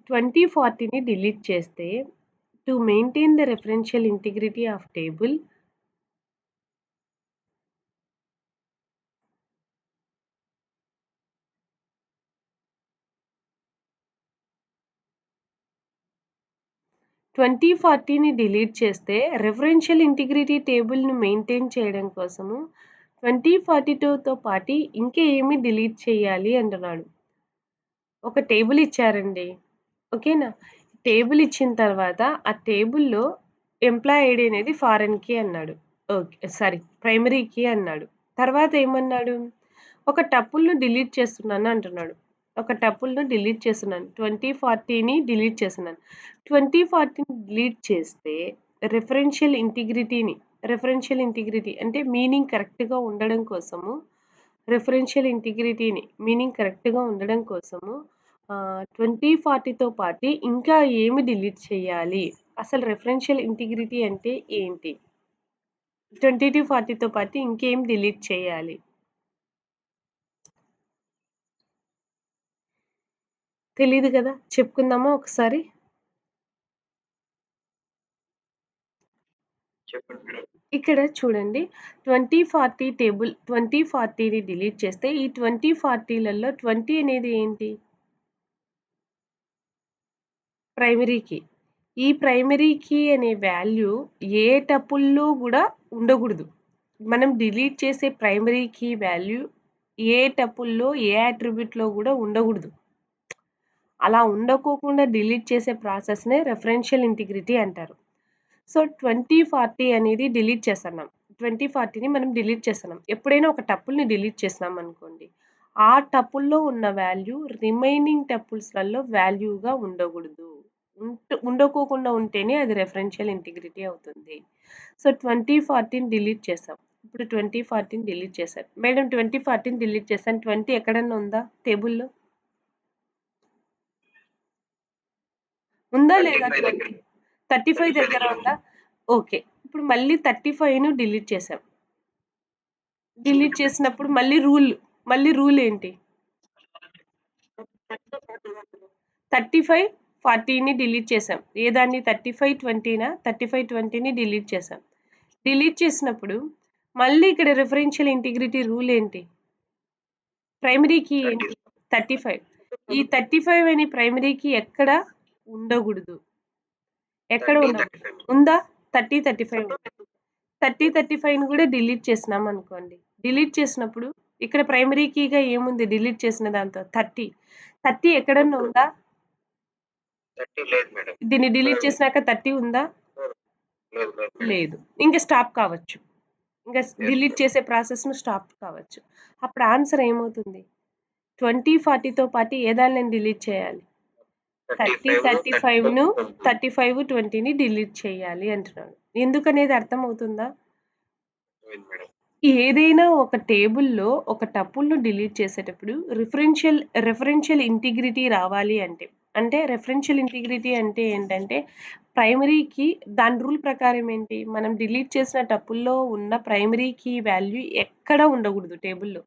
20, 40ని delete చేస్తే to maintain the referential integrity of table 20, 40ని delete చేస్తే referential integrity టేబుల్‌ని maintain చేయడం కోసము 20, 42తో పాటి ఇంకా ఏమి డిలీట్ చేయాలి అంటున్నాడు. ఒక టేబుల్ ఇచ్చారండి. ఓకేనా? టేబుల్ ఇచ్చిన తర్వాత ఆ టేబుల్‌లో ఎంప్లాయీ ఐడీ అనేది ఫారెన్ కీ అన్నాడు. ఓకే. సారీ ప్రైమరీ కీ అన్నాడు. తర్వాత ఏమన్నాడు? ఒక టపుల్‌ను డిలీట్ చేస్తున్నాను అంటున్నాడు. ఒక టపుల్‌ను డిలీట్ చేస్తున్నాను. 20, 40ని డిలీట్ చేస్తున్నాను. 20, 40ని డిలీట్ చేస్తే రెఫరెన్షియల్ ఇంటిగ్రిటీ అంటే మీనింగ్ కరెక్ట్‌గా ఉండడం కోసము మీనింగ్ కరెక్ట్‌గా ఉండడం కోసము 20, 40తో పాటి ఇంకా ఏమి డిలీట్ చేయాలి? అసలు రెఫరెన్షియల్ ఇంటిగ్రిటీ అంటే ఏంటి? 20-40తో పాటు ఇంకేం డిలీట్ చేయాలి? తెలీదు గదా! చెప్పుకుందామా ఒకసారి? చెప్పండి మేడం. ఇక్కడ చూడండి 20, 40 టేబుల్ 20, 40ని డిలీట్ చేస్తే ఈ 20, 40లలో 20 అనేది ఏంటి? Primary key. ఈ ప్రైమరీ కీ అనే వాల్యూ ఏ టపుల్‌లో గూడా ఉండగూడదు. మనం డిలీట్ చేసే ప్రైమరీ కీ వాల్యూ ఏ టపుల్‌లో, ఏ అట్రిబ్యూట్‌లో గూడా ఉండగూడదు. అలా ఉండకోకుండా డిలీట్ చేసే ప్రాసెస్‌నే రెఫరెన్షియల్ ఇంటిగ్రిటీ అంటారు. సో, 20, 40 అనేది డిలీట్ చేస్తన్నాం. 2040ని మనం డిలీట్ చేస్తున్నాం. ఎప్పుడైనా ఒక టపుల్‌ని డిలీట్ చేసినాం అనుకోండి, ఆ టపుల్‌లో ఉన్న వాల్యూ రిమైనింగ్ టపుల్స్‌లలో వాల్యూగా ఉండకూడదు. ఉండకోకుండా ఉంటేనే అది రెఫరెన్షియల్ ఇంటిగ్రిటీ అవుతుంది. సో, 2040ని డిలీట్ చేసాం. ఇప్పుడు 2040ని డిలీట్ చేశాను. మేడం 2040ని డిలీట్ చేశాను. 20 ఎక్కడన్నా ఉందా టేబుల్‌లో? ఉందా లేదా 20? 35 దగ్గర ఉందా? ఓకే. ఇప్పుడు మళ్ళీ 35ను డిలీట్ చేసాం. డిలీట్ చేసినప్పుడు మళ్ళీ రూల్ ఏంటి? 35, 40ని డిలీట్ చేసాం. ఏదాన్ని 35, 20నా? 35, 20ని డిలీట్ చేసాం. డిలీట్ చేసినప్పుడు మళ్ళీ ఇక్కడ రిఫరెన్షియల్ ఇంటిగ్రిటీ రూల్ ఏంటి? ప్రైమరీ కీ ఏంటి? 35. ఈ 35 అనే ప్రైమరీ కీ ఎక్కడ ఉండకూడదు. ఎక్కడ ఉండకూడదు. ఉందా? 30, 35 ఉంది. 30, 35ని కూడా డిలీట్ చేసినాం అనుకోండి. డిలీట్ చేసినప్పుడు ఇక్కడ ప్రైమరీ కీగా ఏముంది డిలీట్ చేసిన దాంతో? 30. 30 ఎక్కడన్నా ఉందా? 30 లేదు మేడం. దీన్ని డిలీట్ చేసినాక 30 ఉందా? లేదు లేదు మేడం. లేదు. ఇంక స్టాప్ కావచ్చు. ఇంక డిలీట్ మేడం. చేసే ప్రాసెస్‌ను స్టాప్ కావచ్చు. అప్పుడు ఆన్సర్ ఏమవుతుంది? 20, 40తో పాటు ఏ దాన్ని డిలీట్ చేయాలి? 30, 35ను 35, 20ని డిలీట్ చేయాలి అంటున్నాను. ఎందుకనేది అర్థమవుతుందా? అర్థమైంది మేడం. ఏదైనా ఒక టేబుల్‌లో ఒక టపుల్‌ను డిలీట్ చేసేటప్పుడు రిఫరెన్షియల్ ఇంటిగ్రిటీ రావాలి అంటే రిఫరెన్షియల్ ఇంటిగ్రిటీ అంటే ఏంటంటే ప్రైమరీ కీ దాని రూల్ ప్రకారం ఏంటి? మనం డిలీట్ చేసిన టపుల్‌లో ఉన్న ప్రైమరీ కీ వాల్యూ ఎక్కడ ఉండకూడదు టేబుల్‌లో.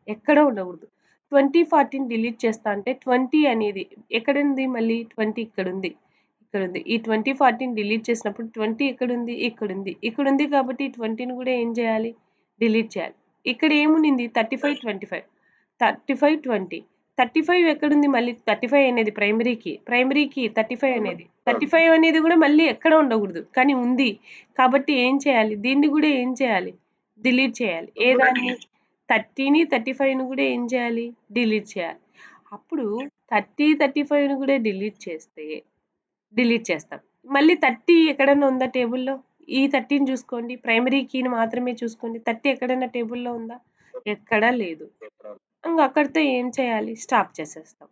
ఎక్కడ ఉండకూడదు. 20, 40ని డిలీట్ చేస్తా అంటే 20 అనేది ఎక్కడుంది మళ్ళీ? 20 ఇక్కడుంది. ఇక్కడుంది. ఈ 20, 40ని డిలీట్ చేసినప్పుడు 20 ఎక్కడుంది? ఇక్కడుంది. ఇక్కడుంది కాబట్టి 20ని కూడా ఏం చేయాలి? డిలీట్ చేయాలి. ఇక్కడ ఏముండింది? 35, 25. 35, 20. 35 ఎక్కడుంది మళ్ళీ? 35 అనేది ప్రైమరీ కీ. ప్రైమరీ కీ 35 అనేది. 35 అనేది కూడా మళ్ళీ ఎక్కడ ఉండకూడదు. కానీ ఉంది. కాబట్టి ఏం చేయాలి? దీన్ని కూడా ఏం చేయాలి? డిలీట్ చేయాలి. ఏ దాన్ని? 30ని, 35ని కూడా ఏం చేయాలి? డిలీట్ చేయాలి. అప్పుడు 30, 35ని కూడా డిలీట్ చేస్తాం. మళ్ళీ 30 ఎక్కడన్నా ఉందా టేబుల్‌లో? ఈ 30ని చూసుకోండి. ప్రైమరీ కీని మాత్రమే చూసుకోండి. 30 ఎక్కడన్నా టేబుల్‌లో ఉందా? ఎక్కడా లేదు. ఇంక అక్కడితో ఏం చేయాలి? స్టాప్ చేసేస్తాం.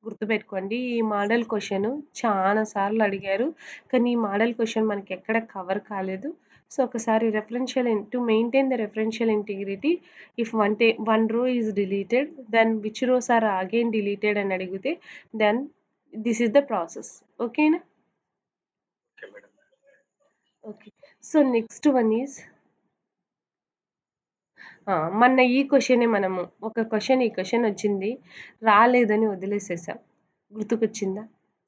గుర్తుపెట్టుకోండి ఈ మోడల్ క్వెషన్ చాలా సార్లు అడిగారు. కానీ ఈ మోడల్ క్వెషన్ మనకి ఎక్కడ కవర్ కాలేదు. సో, ఒకసారి to maintain the referential integrity if one row is deleted then which rows are again deleted అని అడిగితే then this is the process. ఓకేనా? Okay madam. Okay. So, next one is మొన్న ఈ క్వెషనే మనము ఈ క్వెషన్ వచ్చింది. రాలేదని వదిలేసేసాం. గుర్తుకొచ్చిందా?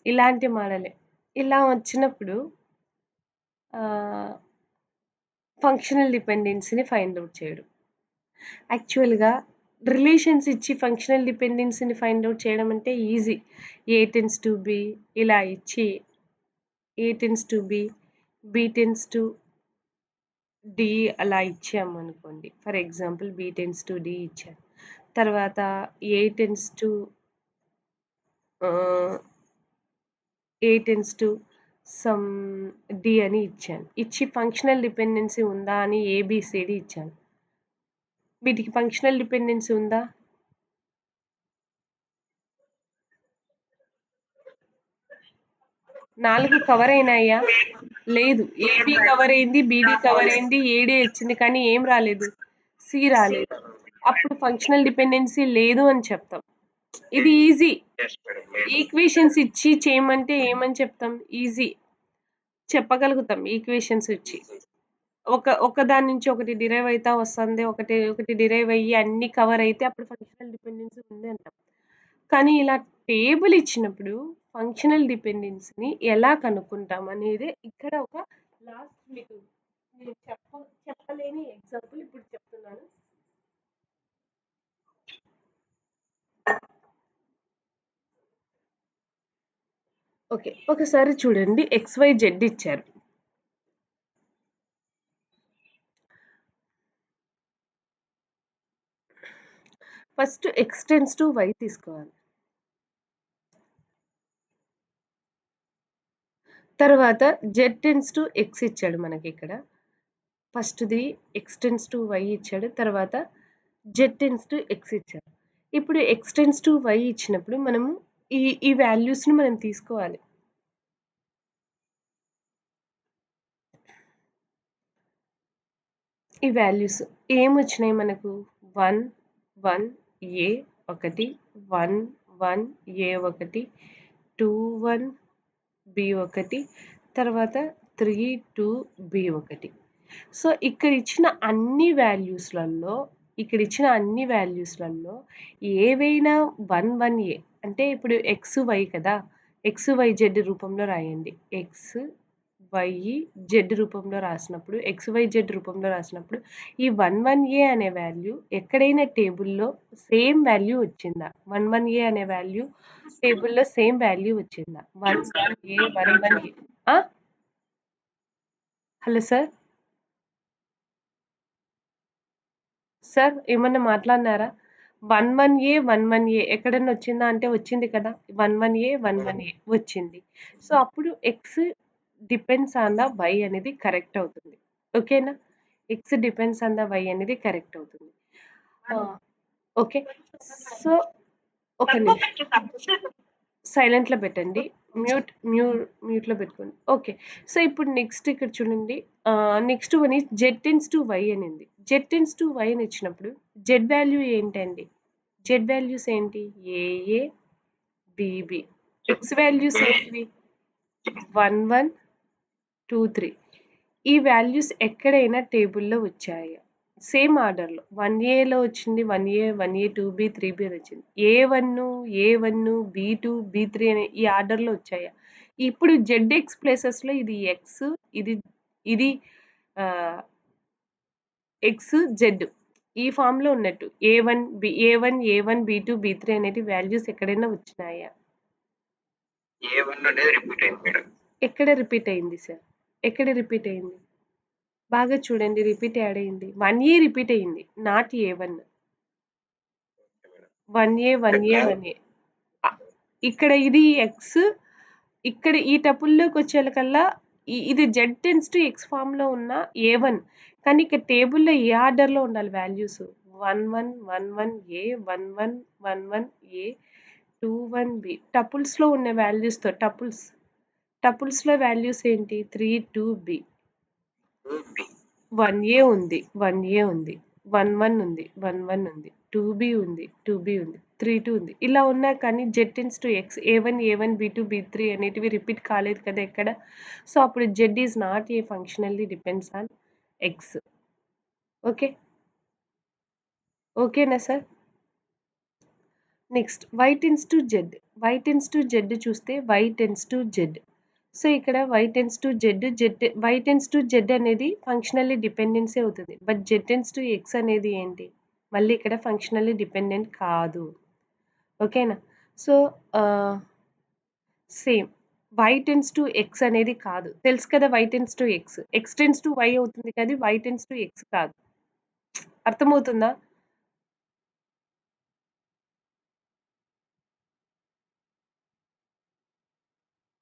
ఇలాంటి మోడలే. ఇలా వచ్చినప్పుడు ఆహ్, ఫంక్షనల్ డిపెండెన్సీని ఫైండ్ ఔట్ చేయడం. యాక్చువల్‌గా రిలేషన్స్ ఇచ్చి ఫంక్షనల్ డిపెండెన్సీని ఫైండ్ ఔట్ చేయడం అంటే easy. A tends to B ఇలా ఇచ్చి A tends to B, B tends to D అలా ఇచ్చామనుకోండి. For example B tends to D ఇచ్చాను. తర్వాత A tends to ah, A tends to some D అని ఇచ్చాను. ఇచ్చి ఫంక్షనల్ డిపెండెన్సీ ఉందా అని ఏబీసీడీ ఇచ్చాను. వీటికి ఫంక్షనల్ డిపెండెన్సీ ఉందా? 4 కవర్ అయినాయా? లేదు. ఏబీ కవర్ అయింది, బీడీ కవర్ అయింది, ఏడీ వచ్చింది. కానీ ఏం రాలేదు? సి రాలేదు. అప్పుడు ఫంక్షనల్ డిపెండెన్సీ లేదు అని చెప్తాం. ఇది ఈజీ. Yes madam. లేదు. ఈక్వేషన్స్ ఇచ్చి చేయమంటే ఏమని చెప్తాం? ఈజీ. చెప్పగలుగుతాం ఈక్వేషన్స్ ఇచ్చి. ఒక దాని నుంచి ఒకటి డిరైవ్ అయితా వస్తుంది. ఒకటి డిరైవ్ అయ్యి అన్నీ కవర్ అయితే అప్పుడు ఫంక్షనల్ డిపెండెన్సీ ఉంది అంటాం. కానీ ఇలా టేబుల్ ఇచ్చినప్పుడు ఫంక్షనల్ డిపెండెన్సీని ఎలా కనుక్కుంటాం అనేది ఇక్కడ ఒక లాస్ట్ మీకు నేను చెప్పలేని ఎగ్జాంపుల్ ఇప్పుడు చెప్తున్నాను. ఓకే. ఒకసారి చూడండి XYZ ఇచ్చారు. First X tends to Y తీసుకోవాలి. తర్వాత Z టెండ్స్ టు X ఇచ్చాడు మనకి ఇక్కడ. ఫస్ట్‌ది x టెన్స్ టు y ఇచ్చాడు. తర్వాత z టెన్స్ టు x ఇచ్చాడు. ఇప్పుడు x టెన్స్ టు y ఇచ్చినప్పుడు మనము ఈ వాల్యూస్‌ని మనం తీసుకోవాలి. ఈ వాల్యూస్ ఏమొచ్చినాయి మనకు 1, 1 a ఒకటి, 1, 1 a ఒకటి, 2, 1 b ఒకటి, తర్వాత 3, 2 b ఒకటి. సో, ఇక్కడిచ్చిన అన్ని వాల్యూస్‌లలో ఏవైనా 1, 1 a అంటే ఇప్పుడు x, y కదా! x, y, z రూపంలో రాయండి. x, y, z రూపంలో రాసినప్పుడు ఈ 1, 1 a అనే వాల్యూ ఎక్కడైనా టేబుల్‌లో సేమ్ వాల్యూ వచ్చిందా? 1, 1 a అనే వాల్యూ టేబుల్‌లో సేమ్ వాల్యూ వచ్చిందా? 1, 1 a, 1, 1 a. ఆ? Hello sir. సార్ ఏమన్నా మాట్లాడినారా? 1, 1 a, 1, 1 a ఎక్కడన్నా వచ్చిందా అంటే వచ్చింది కదా! 1, 1 a, 1, 1 a వచ్చింది. సో, అప్పుడు x depends on the y అనేది కరెక్ట్ అవుతుంది. ఓకేనా? x depends on the y అనేది కరెక్ట్ అవుతుంది. ఆ! ఓకే. సో, ఒక నిమిషం. సైలెంట్‌లో పెట్టండి. మ్యూట్‌లో పెట్టుకోండి. ఓకే. సో, ఇప్పుడు నెక్స్ట్ ఇక్కడ చూడండి. Next one is Z tends to Y అనింది. జెడ్ టెండ్స్ టు వై అని ఇచ్చినప్పుడు జెడ్ వాల్యూ ఏంటండి? జెడ్ వాల్యూస్ ఏంటి? AA, BB. ఎక్స్ వాల్యూస్ ఏంటివి? 1, 1, 2, 3. ఈ వాల్యూస్ ఎక్కడైనా టేబుల్‌లో వచ్చాయా? సేమ్ ఆర్డర్‌లో 1ఏలో వచ్చింది 1ఏ, 1ఏ, 2బీ, 3బీ అని వచ్చింది. ఏ1, బీ2, బీ3 అనే ఈ ఆర్డర్‌లో వచ్చాయా? ఇప్పుడు జెడ్ఎక్స్ ప్లేసెస్‌లో ఇది ఎక్స్, ఇది ఇది ఆహ్, ఎక్స్, జెడ్ ఈ ఫార్మ్‌లో ఉన్నట్టు. ఏ1, బీ2, బీ3 అనేటి వాల్యూస్ ఎక్కడైనా వచ్చినాయా? A1 అనేది రిపీట్ అయింది మేడం. ఎక్కడ రిపీట్ అయింది సార్? ఎక్కడ రిపీట్ అయింది? బాగా చూడండి రిపీట్ యాడ్ అయింది. 1ఏ రిపీట్ అయింది. నాట్ ఏ1. 1ఏ, 1ఏ, 1ఏ. ఇక్కడ ఇది ఎక్స్. ఇక్కడ ఈ టపుల్లోకి వచ్చేకల్లా ఇది జెడ్ టెన్స్ టు ఎక్స్ ఫామ్‌లో ఉన్న ఏ1. కానీ ఇక్కడ టేబుల్‌లో ఏ ఆర్డర్‌లో ఉండాలి వాల్యూస్. 11, 11 ఏ, 11, 11 ఏ, 21 బి. టపుల్స్‌లో ఉన్న వాల్యూస్‌తో టపుల్స్‌లో వాల్యూస్ ఏంటి? 3, 2 బి. 1ఏ ఉంది. 1ఏ ఉంది. 11 ఉంది. 11 ఉంది. 2బీ ఉంది. 2బీ ఉంది. 32 ఉంది. ఇలా ఉన్నా కానీ Z tends to X A1, B2, B3 అనేటివి రిపీట్ కాలేదు కదా ఎక్కడ. సో, అప్పుడు Z is not a functionally depends on X. Okay. ఓకేనా sir? Next Y tends to Z. Y tends to Z చూస్తే Y tends to Z. So, ఇక్కడ Y tends to Z, Y tends to Z అనేది functionally dependency అవుతుంది. But Z tends to X అనేది ఏంటి? మళ్ళీ ఇక్కడ functionally dependent కాదు. ఓకేనా? So, same Y tends to X అనేది కాదు. తెలుసు కదా Y tends to X. X tends to Y అవుతుంది కానీ వై టెండ్స్ టు ఎక్స్ కాదు. అర్థమవుతుందా?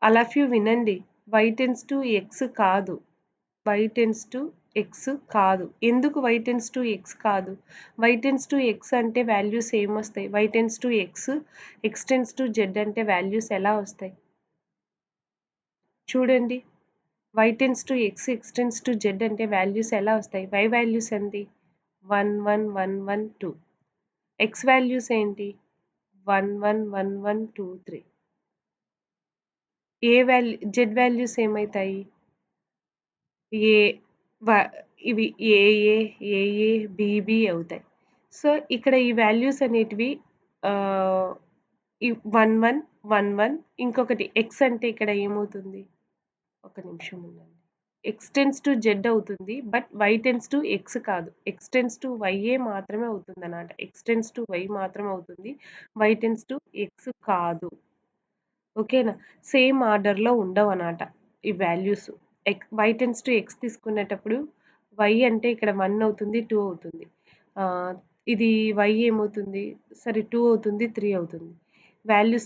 ఆల్ ఆఫ్ యూ వినండి. వై టెండ్స్ టు ఎక్స్ కాదు. వై టెండ్స్ టు ఎక్స్ కాదు. ఎందుకు వై టెండ్స్ టు ఎక్స్ కాదు? వై టెండ్స్ టు ఎక్స్ అంటే వాల్యూస్ ఏమొస్తాయి? Y tends to X, X tends to Z అంటే వాల్యూస్ ఎలా వస్తాయి? చూడండి. Y tends to X, X tends to Z అంటే వాల్యూస్ ఎలా వస్తాయి? వై వాల్యూస్ ఏంటి? 1, 1, 1, 1, 2. ఎక్స్ వాల్యూస్ ఏంటి? 1, 1, 1, 1, 2, 3. Z values ఏమైతాయి? ఏ వ ఇవి ఏఏ, బీబీ అవుతాయి. సో, ఇక్కడ ఈ వాల్యూస్ అనేటివి ఆహ్, ఈ 1, 1, 1, 1 ఇంకొకటి ఎక్స్ అంటే ఇక్కడ ఏమవుతుంది? ఒక నిమిషం ఉండండి. ఎక్స్ టెండ్స్ టు జెడ్ అవుతుంది. But Y tends to X కాదు. ఎక్స్ టెండ్స్ టు వైయే మాత్రమే అవుతుందన్నమాట. ఎక్స్ టెండ్స్ టు వై మాత్రమే అవుతుంది. వై టెండ్స్ టు ఎక్స్ కాదు. ఓకేనా? సేమ్ ఆర్డర్‌లో ఉండవనమాట ఈ values. Y tends to X తీసుకునేటప్పుడు వై అంటే ఇక్కడ 1 అవుతుంది, 2 అవుతుంది. ఆహ్, ఇది వై ఏమవుతుంది? సరే 2 అవుతుంది, 3 అవుతుంది.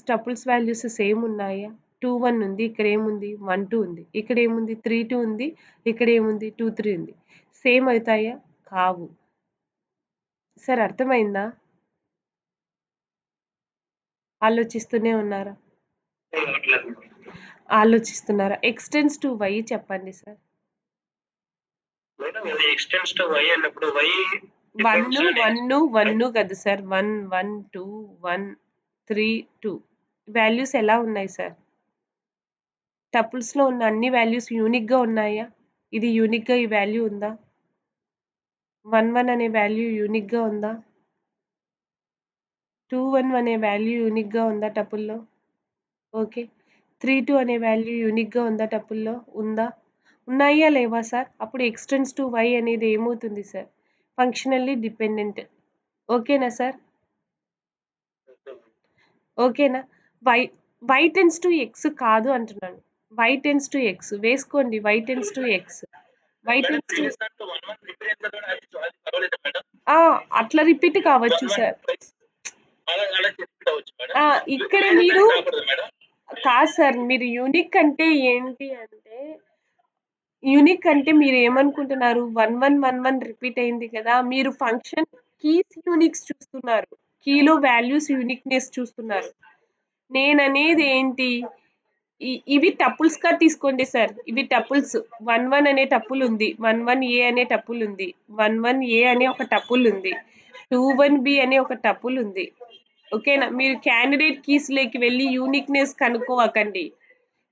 టపుల్స్ వాల్యూస్ సేమ్ ఉన్నాయా? 2, 1 ఉంది. ఇక్కడ ఏముంది? 1, 2 ఉంది. ఇక్కడ ఏముంది? 3, 2 ఉంది. ఇక్కడ ఏముంది? 2, 3 ఉంది. సేమ్ అవుతాయా? కావు. సార్ అర్థమైందా? ఆలోచిస్తూనే ఉన్నారా? ఆలోచిస్తున్నారా? ఎక్స్టెన్స్ టు వై చెప్పండి సార్. మేడం ఇది ఎక్స్టెన్స్ టు వై అన్నప్పుడు వై 1 కదా సార్. 1, 1, 2, 1, 3, 2 వాల్యూస్ ఎలా ఉన్నాయి సార్? టపుల్స్‌లో ఉన్న అన్ని వాల్యూస్ యూనిక్‌గా ఉన్నాయా? ఇది యూనిక్‌గా ఈ వాల్యూ ఉందా? 1, 1 అనే వాల్యూ యూనిక్‌గా ఉందా? 2, 1 అనే వాల్యూ యూనిక్‌గా ఉందా టపుల్‌లో? ఓకే. 3, 2 అనే వాల్యూ యూనిక్‌గా ఉందా టపుల్‌లో? ఉందా? ఉన్నాయా లేవా సార్? అప్పుడు ఎక్స్టెన్స్ టు వై అనేది ఏమవుతుంది సార్? Functionally dependent. ఓకేనా సార్? ఓకేనా? Y Y tends to X కాదు అంటున్నాను. వై టెన్స్ టు ఎక్స్ వేసుకోండి. Y tends to X. Y tends to అట్లా రిపీట్ కావచ్చు సార్. ఇక్కడ మీరు కాదు సార్. మీరు యూనిక్ అంటే ఏంటి అంటే యూనిక్ అంటే మీరు ఏమనుకుంటున్నారు? 1, 1, 1, 1 రిపీట్ అయింది కదా! మీరు ఫంక్షన్ కీస్ యూనిక్స్ చూస్తున్నారు. కీలో వాల్యూస్ యూనిక్‌నెస్ చూస్తున్నారు. నేననేది ఏంటి? ఇవి టపుల్స్‌గా తీసుకోండి సార్. ఇవి టపుల్స్. 1, 1 అనే టపుల్ ఉంది. 1, 1 ఏ అనే టపుల్ ఉంది. 1, 1 ఏ అనే ఒక టపుల్ ఉంది. 2, 1 బి అనే ఒక టపుల్ ఉంది. ఓకేనా? మీరు క్యాండిడేట్ కీస్‌లోకి వెళ్లి యూనిక్‌నెస్ కనుక్కోవకండి.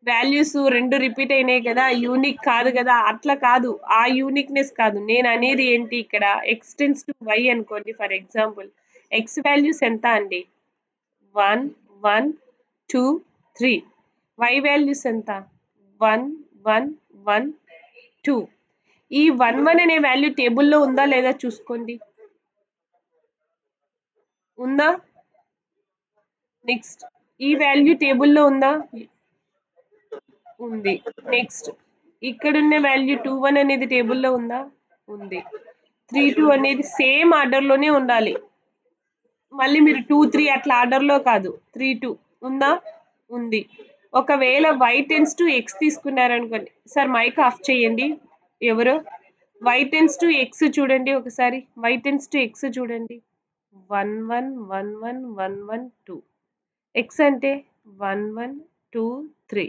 వాల్యూస్ 2 రిపీట్ అయినాయి కదా! యూనిక్ కాదు కదా! అట్లా కాదు. ఆ యూనిక్‌నెస్ కాదు. నేననేది ఏంటి ఇక్కడ ఎక్స్‌టెన్స్ టు వై అనుకోండి ఫర్ ఎగ్జాంపుల్. ఎక్స్ వాల్యూస్ ఎంత అండి? 1, 1, 2, 3. వై వాల్యూస్ ఎంత? 1, 1, 1, 2. ఈ 1, 1 అనే వాల్యూ టేబుల్‌లో ఉందా లేదా చూసుకోండి. ఉందా? నెక్స్ట్ ఈ వాల్యూ టేబుల్‌లో ఉందా? ఉంది. నెక్స్ట్ ఇక్కడున్న వాల్యూ 2, 1 అనేది టేబుల్‌లో ఉందా? ఉంది. 3, 2 అనేది సేమ్ ఆర్డర్‌లోనే ఉండాలి. మళ్ళీ మీరు 2, 3 అట్లా ఆర్డర్‌లో కాదు. 3, 2 ఉందా? ఉంది. ఒకవేళ వై టెన్స్ టు ఎక్స్ తీసుకున్నారనుకోండి. సార్ మైక్ ఆఫ్ చేయండి. ఎవరు? వై టెన్స్ టు ఎక్స్ చూడండి ఒకసారి. వై టెన్స్ టు ఎక్స్ చూడండి. 1, 1, 1, 1, 1, 1, 2. ఎక్స్ అంటే 1, 1, 2, 3.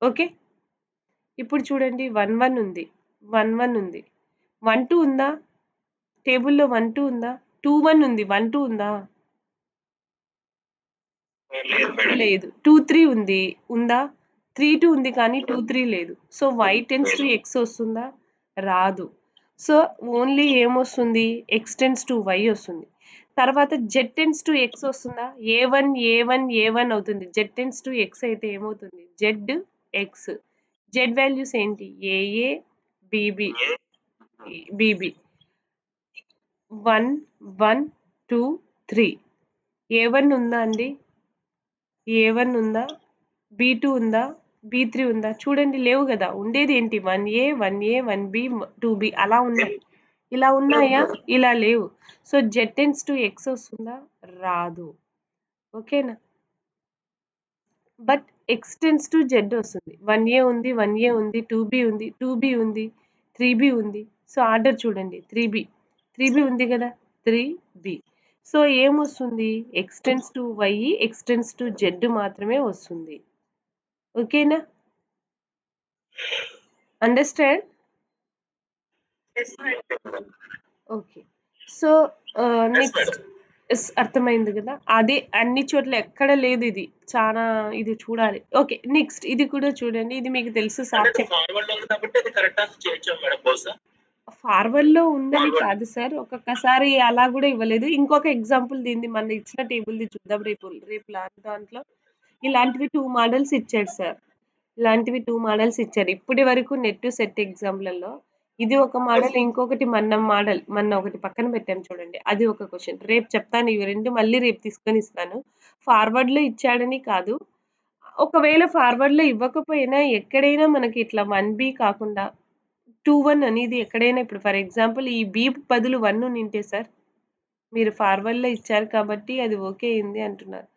ఓకే. ఇప్పుడు చూడండి 1, 1 ఉంది. 1, 1 ఉంది. 1, 2 ఉందా? టేబుల్‌లో 1, 2 ఉందా? 2, 1 ఉంది. 1, 2 ఉందా? లేదు. 2, 3 ఉంది. ఉందా? 3, 2 ఉంది కానీ 2, 3 లేదు. So, Y tends to X వస్తుందా? రాదు. సో, ఓన్లీ ఏమొస్తుంది? ఎక్స్ టెన్స్ టు వై వస్తుంది. తర్వాత జెడ్ టెన్స్ టు ఎక్స్ వస్తుందా? ఏ1, ఏ1, ఏ1 అవుతుంది. జెడ్ టెన్స్ టు ఎక్స్ అయితే ఏమవుతుంది? Z X. జెడ్ వాల్యూస్ ఏంటి? AA, BB, BB. 1, 1, 2, 3. ఏ1 ఉందా అండి? ఏ1 ఉందా? బీ2 ఉందా? బీ3 ఉందా? చూడండి లేవు గదా! ఉండేదేంటి 1ఏ, 1ఏ, 1బీ, 2బీ అలా ఉన్నాయి. ఇలా ఉన్నాయా? ఇలా లేవు. So, Z tense to X వస్తుందా? రాదు. ఓకేనా? But X tends to Z వస్తుంది. 1ఏ ఉంది, 1ఏ ఉంది, 2బీ ఉంది, 2బీ ఉంది, 3బీ ఉంది. సో, ఆర్డర్ చూడండి 3బీ. 3బీ ఉంది గదా! 3బీ. సో, ఏమొస్తుంది? X tends to Y, X tends to Z మాత్రమే వస్తుంది. ఓకేనా? అండర్‌స్టాండ్? ఓకే. సో, నెక్స్ట్ అర్థమైంది గదా! అదే అన్ని చోట్ల ఎక్కడ లేదు ఇది. చానా ఇది చూడాలి. ఓకే. నెక్స్ట్ ఇది కూడా చూడండి. ఇది మీకు తెలుసు సార్ ఫార్వర్డ్‌లో ఉందని కాదు సార్. ఒక్కొక్కసారి అలా గూడా ఇవ్వలేదు. ఇంకొక ఎగ్జాంపుల్ దీనిది మన ఇచ్చిన టేబుల్‌ది చూద్దాం రేపు దాంట్లో. ఇలాంటివి 2 మోడల్స్ ఇచ్చాడు సార్. ఇలాంటివి 2 మోడల్స్ ఇచ్చారు. ఇప్పటి వరకు నెట్, సెట్ ఎగ్జామ్‌లలో ఇది ఒక మోడల్, ఇంకొకటి మొన్న మోడల్. మొన్న ఒకటి పక్కన పెట్టాను చూడండి. అది ఒక క్వెషన్. రేపు చెప్తాను. ఇవి 2 మళ్ళీ రేపు తీసుకొని ఇస్తాను. ఫార్వర్డ్‌లో ఇచ్చాడని కాదు. ఒకవేళ ఫార్వర్డ్‌లో ఇవ్వకపోయినా ఎక్కడైనా మనకి ఇట్లా 1బీ కాకుండా 2, 1 అనేది ఎక్కడైనా ఇప్పుడు ఫర్ ఎగ్జాంపుల్ ఈ బీ బదులు 1 ఉండింటే సార్ మీరు ఫార్వర్డ్‌లో ఇచ్చారు కాబట్టి అది ఓకే అయింది అంటున్నారు.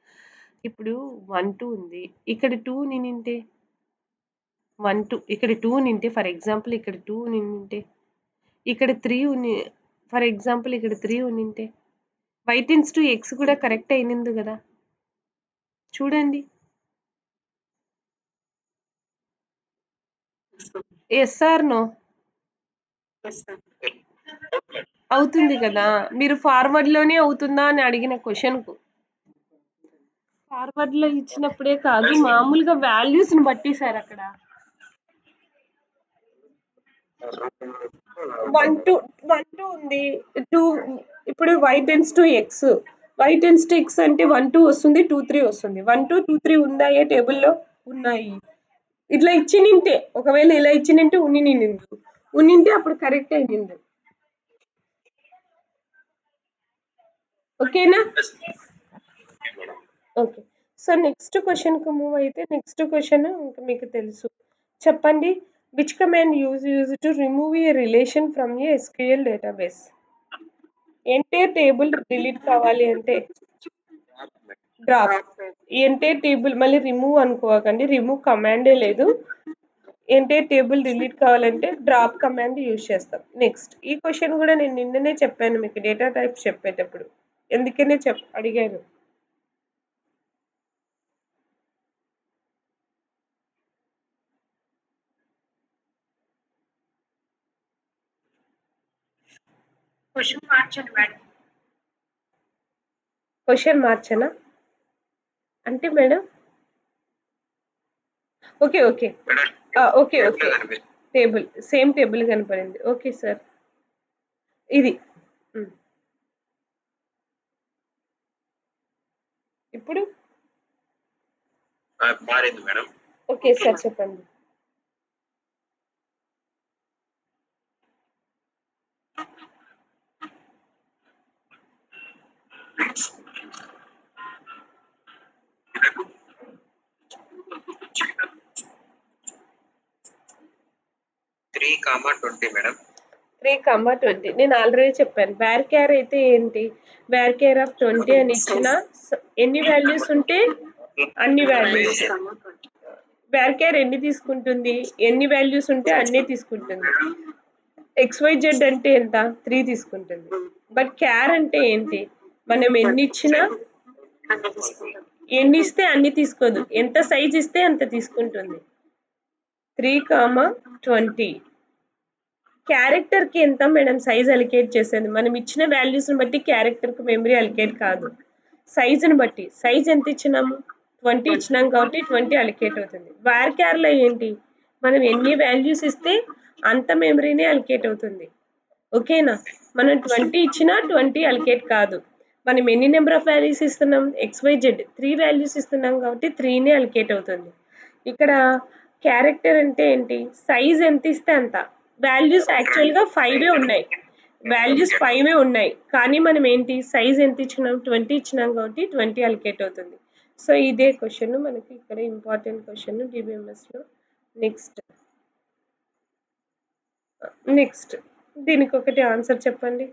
ఇప్పుడు 1, 2 ఉంది. ఇక్కడ 2 నింటే 1, 2 ఇక్కడ 2 నింటే ఫర్ ఎగ్జాంపుల్ ఇక్కడ 2 నింటే ఇక్కడ 3 ఫర్ ఎగ్జాంపుల్ ఇక్కడ 3 ఉన్నింటే y టెన్స్ టు x కూడా కరెక్ట్ అయినందు కదా చూడండి. ఎస్ ఆర్ నో అవుతుంది కదా. మీరు ఫార్వర్డ్ లోనే అవుతుందా అని అడిగిన క్వశ్చన్ కు ఫార్వర్డ్ లో ఇచ్చినప్పుడే కాదు, మామూలుగా వాల్యూస్ ని బట్టి సార్ అక్కడ 1, 2 ఉంది. 2 ఇప్పుడు y టెన్స్ టు x అంటే 1, 2 వస్తుంది, 2, 3 వస్తుంది. 1, 2, 2, 3 ఉందా ఏ టేబుల్లో? ఉన్నాయి. ఇట్లా ఇచ్చినింటే ఒకవేళ ఇలా ఇచ్చినింటే ఉన్నింటే అప్పుడు కరెక్ట్ అయింది. ఓకేనా? ఓకే. సో నెక్స్ట్ క్వశ్చన్‌కి మూవ్ అయితే నెక్స్ట్ క్వశ్చన్ ఇంక మీకు తెలుసు. చెప్పండి. Which command used to remove A relation from A SQL database? Entire table delete కావాలి అంటే డ్రాప్. ఎంటైర్ టేబుల్ మళ్ళీ రిమూవ్ అనుకోకండి. రిమూవ్ కమాండే లేదు. ఎంటైర్ టేబుల్ డిలీట్ కావాలంటే డ్రాప్ కమాండ్ యూజ్ చేస్తాం. నెక్స్ట్ ఈ క్వశ్చన్ కూడా నేను నిన్ననే చెప్పాను మీకు డేటా టైప్స్ చెప్పేటప్పుడు. ఎందుకనే అడిగాను. క్వశ్చన్ మార్చనా అంటే madam? Okay okay okay okay table same table కనపడింది. Okay sir. ఇది ఇప్పుడు మారింది మేడం. ఓకే సార్ చెప్పండి. Three comma 20 madam. 3,20 నేను ఆల్రెడీ చెప్పాను. varchar అయితే ఏంటి? varchar ఆఫ్ 20 అని ఇచ్చిన ఎన్ని వాల్యూస్ ఉంటే అన్ని వాల్యూస్. varchar ఎన్ని తీసుకుంటుంది? ఎన్ని వాల్యూస్ ఉంటే అన్నీ తీసుకుంటుంది. XYZ అంటే ఎంత? 3 తీసుకుంటుంది. బట్ క్యార్ అంటే ఏంటి? మనం ఎన్ని ఇచ్చినా ఎన్ని ఇస్తే అన్ని తీసుకోదు. ఎంత సైజ్ ఇస్తే అంత తీసుకుంటుంది. 3,20 క్యారెక్టర్ కి ఎంత మేడం సైజ్ అలికేట్ చేసేది? మనం ఇచ్చిన వాల్యూస్ ని బట్టి క్యారెక్టర్ కి మెమరీ అలికేట్ కాదు, సైజుని బట్టి. సైజ్ ఎంత ఇచ్చినాము? 20 ఇచ్చినాం కాబట్టి 20 అలికేట్ అవుతుంది. varchar లో ఏంటి? మనం ఎన్ని వాల్యూస్ ఇస్తే అంత మెమరీనే అలికేట్ అవుతుంది. ఓకేనా? మనం 20 ఇచ్చినా 20 అలికేట్ కాదు. మనం ఎన్ని నెంబర్ ఆఫ్ వాల్యూస్ ఇస్తున్నాం? XYZ 3 వాల్యూస్ ఇస్తున్నాం కాబట్టి 3నే అలికేట్ అవుతుంది. ఇక్కడ క్యారెక్టర్ అంటే ఏంటి? సైజ్ ఎంత ఇస్తే అంత. వాల్యూస్ యాక్చువల్‌గా 5 ఉన్నాయి. వాల్యూస్ 5 ఉన్నాయి. కానీ మనం ఏంటి సైజ్ ఎంత ఇచ్చినాం? 20 ఇచ్చినాం కాబట్టి 20 అలికేట్ అవుతుంది. సో ఇదే క్వశ్చన్ మనకి ఇక్కడ ఇంపార్టెంట్ క్వశ్చన్ DBMSలో. నెక్స్ట్ దీనికి ఒకటి ఆన్సర్ చెప్పండి.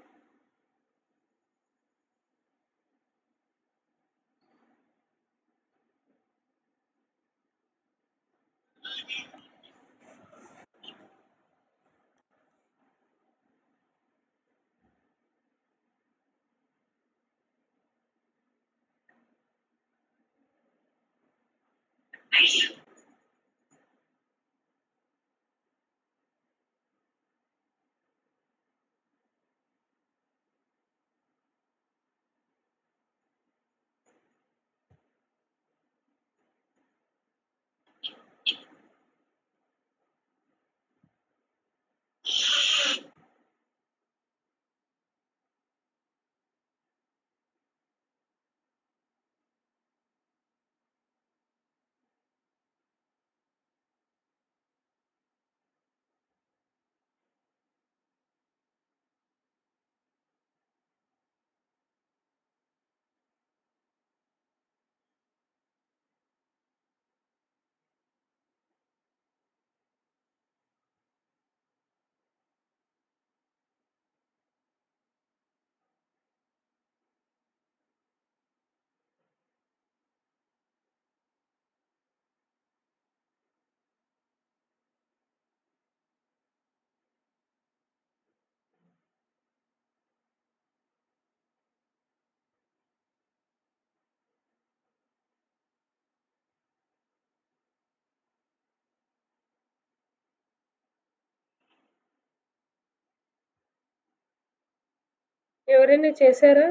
ఎవరైనా చేశారా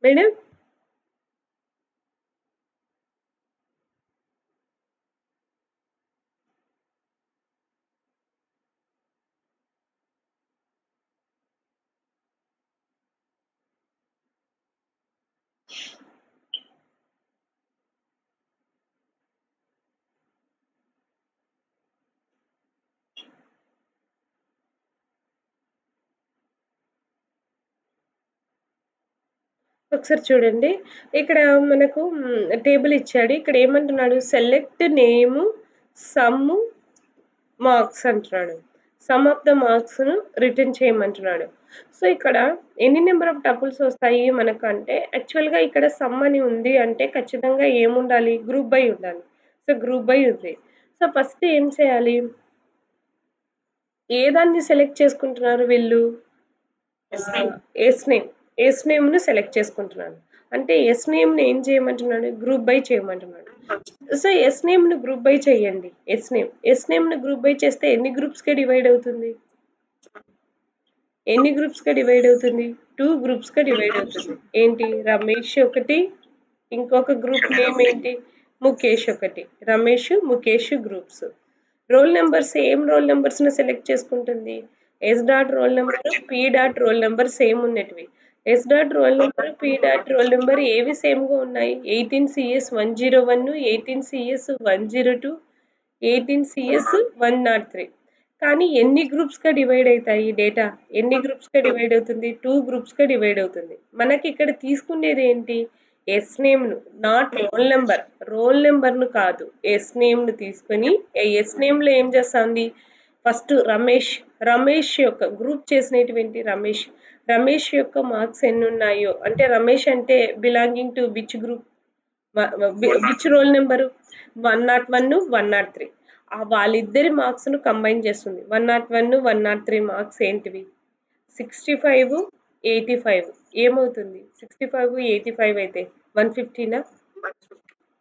మేడం? ఒకసారి చూడండి. ఇక్కడ మనకు టేబుల్ ఇచ్చాడు. ఇక్కడ ఏమంటున్నాడు? సెలెక్ట్ నేమ్, సమ్, మార్క్స్ అంటున్నాడు. సమ్ ఆఫ్ ద మార్క్స్‌ను రిటర్న్ చేయమంటున్నాడు. సో, ఇక్కడ ఎన్ని నంబర్ ఆఫ్ టపుల్స్ వస్తాయి మనకు అంటే యాక్చువల్‌గా ఇక్కడ సమ్ అని ఉంది అంటే ఖచ్చితంగా ఏముండాలి? గ్రూప్ బై ఉండాలి. సో, గ్రూప్ బై ఉంది. సో, ఫస్ట్ ఏం చేయాలి? ఏ దాన్ని సెలెక్ట్ చేసుకుంటున్నారు వీళ్ళు? S name. ఎస్ నేమ్‌ని సెలెక్ట్ చేసుకుంటున్నాను. అంటే ఎస్ నేమ్‌ని ఏం చేయమంటున్నాడు? గ్రూప్ బై చేయమంటున్నాడు. సో, ఎస్ నేమ్‌ని గ్రూప్ బై చేయండి. S name. ఎస్ నేమ్‌ని గ్రూప్ బై చేస్తే ఎన్ని గ్రూప్స్‌గా డివైడ్ అవుతుంది? ఎన్ని గ్రూప్స్‌గా డివైడ్ అవుతుంది? 2 గ్రూప్స్‌గా డివైడ్ అవుతుంది. ఏంటి? రమేష్ ఒకటి, ఇంకొక గ్రూప్ నేమ్ ఏంటి? ముఖేష్ ఒకటి. Ramesh, Mukesh groups. Roll numbers ఏం రోల్ నంబర్స్‌ని సెలెక్ట్ చేసుకుంటుంది? S dot roll number, P dot roll number same ఉన్నటివి. S dot roll number, P dot roll number ఏవి సేమ్‌గా ఉన్నాయి? 18 సిఎస్ 101, 18 సిఎస్ 102, 18 సిఎస్ 103. కానీ ఎన్ని గ్రూప్స్‌గా డివైడ్ అయితాయి డేటా? ఎన్ని గ్రూప్స్‌గా డివైడ్ అవుతుంది? 2 గ్రూప్స్‌గా డివైడ్ అవుతుంది. మనకి ఇక్కడ తీసుకునేది ఏంటి? ఎస్ నేమ్‌ను, నాట్ రోల్ నంబర్. రోల్ నంబర్‌ను కాదు. ఎస్ నేమ్‌ను తీసుకొని ఎస్ నేమ్‌లో ఏం చేస్తాంది? ఫస్ట్ రమేష్, రమేష్ యొక్క గ్రూప్ చేసినటువంటి రమేష్. రమేష్ యొక్క మార్క్స్ ఎన్ని ఉన్నాయో అంటే రమేష్ అంటే belonging to which group? Which roll number? 101, 103. వాళ్ళిద్దరి మార్క్స్‌ను కంబైన్ చేస్తుంది. 101, 103 మార్క్స్ ఏంటివి? 65, 85 ఏమవుతుంది? 65, 85 అయితే 150నా?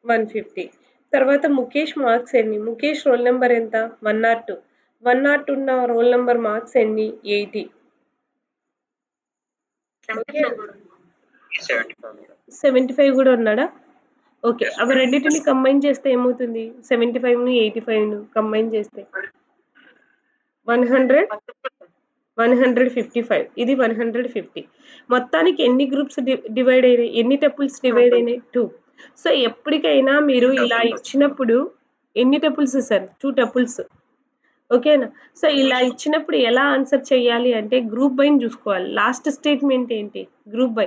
150. తర్వాత ముఖేష్ మార్క్స్ ఎన్ని? ముఖేష్ రోల్ నెంబర్ ఎంత? 102. 102 ఉన్న రోల్ నెంబర్ మార్క్స్ ఎన్ని? 80. ఓకే. 75 కూడా ఉన్నాడా? ఓకే. అవి రెండిటిని కంబైన్ చేస్తే ఏమవుతుంది? 75ని, 85ను కంబైన్ చేస్తే 100, 155. ఇది 150. మొత్తానికి ఎన్ని గ్రూప్స్ డివైడ్ అయినాయి? ఎన్ని టపుల్స్ డివైడ్ అయినాయి? 2. సో, ఎప్పటికైనా మీరు ఇలా ఇచ్చినప్పుడు ఎన్ని టపుల్స్ ఇస్తారు? 2 టపుల్స్. ఓకేనా? సో, ఇలా ఇచ్చినప్పుడు ఎలా ఆన్సర్ చేయాలి అంటే గ్రూప్ బైని చూసుకోవాలి. లాస్ట్ స్టేట్మెంట్ ఏంటి? Group by.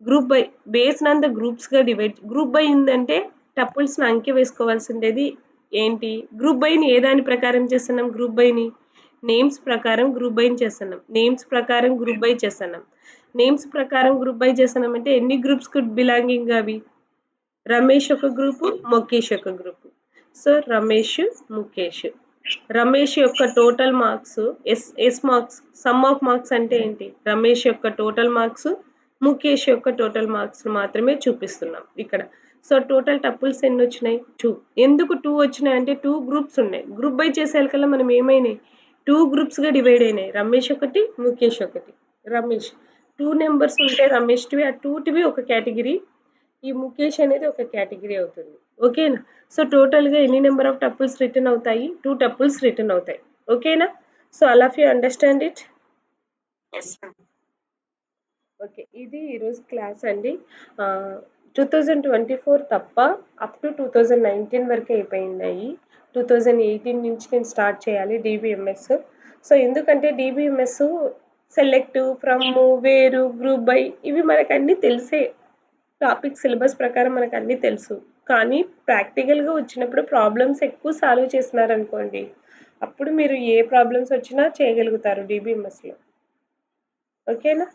Group by based on the గ్రూప్స్‌గా డివైడ్. గ్రూప్ బై ఉందంటే టపుల్స్‌ని అంకె వేసుకోవాల్సిండేది ఏంటి? గ్రూప్ బైని ఏ దాని ప్రకారం చేస్తున్నాం గ్రూప్ బైని? నేమ్స్ ప్రకారం గ్రూప్ బైని చేస్తున్నాం. నేమ్స్ ప్రకారం గ్రూప్ బై చేస్తున్నాం. నేమ్స్ ప్రకారం గ్రూప్ బై చేస్తున్నాం అంటే ఎన్ని గ్రూప్స్‌కి బిలాంగింగ్ అవి? రమేష్ ఒక గ్రూపు, ముఖేష్ ఒక గ్రూపు. సో, రమేష్, ముఖేష్. రమేష్ యొక్క టోటల్ మార్క్స్ ఎస్ మార్క్స్, సమ్ ఆఫ్ మార్క్స్ అంటే ఏంటి? రమేష్ యొక్క టోటల్ మార్క్స్, ముఖేష్ యొక్క టోటల్ మార్క్స్ మాత్రమే చూపిస్తున్నాం ఇక్కడ. సో, టోటల్ టపుల్స్ ఎన్ని వచ్చినాయి? 2. ఎందుకు 2 వచ్చినాయి అంటే 2 గ్రూప్స్ ఉన్నాయి. గ్రూప్ బై చేసేకల్లా మనం ఏమైనాయి? 2 గ్రూప్స్‌గా డివైడ్ అయినాయి. రమేష్ ఒకటి, ముఖేష్ ఒకటి. రమేష్ 2 నంబర్స్ ఉంటే రమేష్‌టివి ఆ 2టివి ఒక కేటగిరీ. ఈ ముఖేష్ అనేది ఒక కేటగిరీ అవుతుంది. ఓకేనా? సో, టోటల్‌గా ఎన్ని నంబర్ ఆఫ్ టపుల్స్ రిటర్న్ అవుతాయి? 2 టపుల్స్ రిటర్న్ అవుతాయి. ఓకేనా? So, all of you understand it? Okay. ఇది ఈరోజు క్లాస్ అండి. 2024 తప్ప అప్ టు 2019 వరకే అయిపోయినాయి. 2018 నుంచి నేను స్టార్ట్ చేయాలి డీబీఎంఎస్. సో, ఎందుకంటే డీబీఎంఎస్ సెలెక్ట్, ఫ్రమ్, వేరు, గ్రూప్ బై ఇవి మనకన్నీ తెలిసే. టాపిక్ సిలబస్ ప్రకారం మనకన్నీ తెలుసు. కానీ ప్రాక్టికల్‌గా వచ్చినప్పుడు ప్రాబ్లమ్స్ ఎక్కువ సాల్వ్ చేసినారనుకోండి, అప్పుడు మీరు ఏ ప్రాబ్లమ్స్ వచ్చినా చేయగలుగుతారు డీబీఎంఎస్‌లో. ఓకేనా?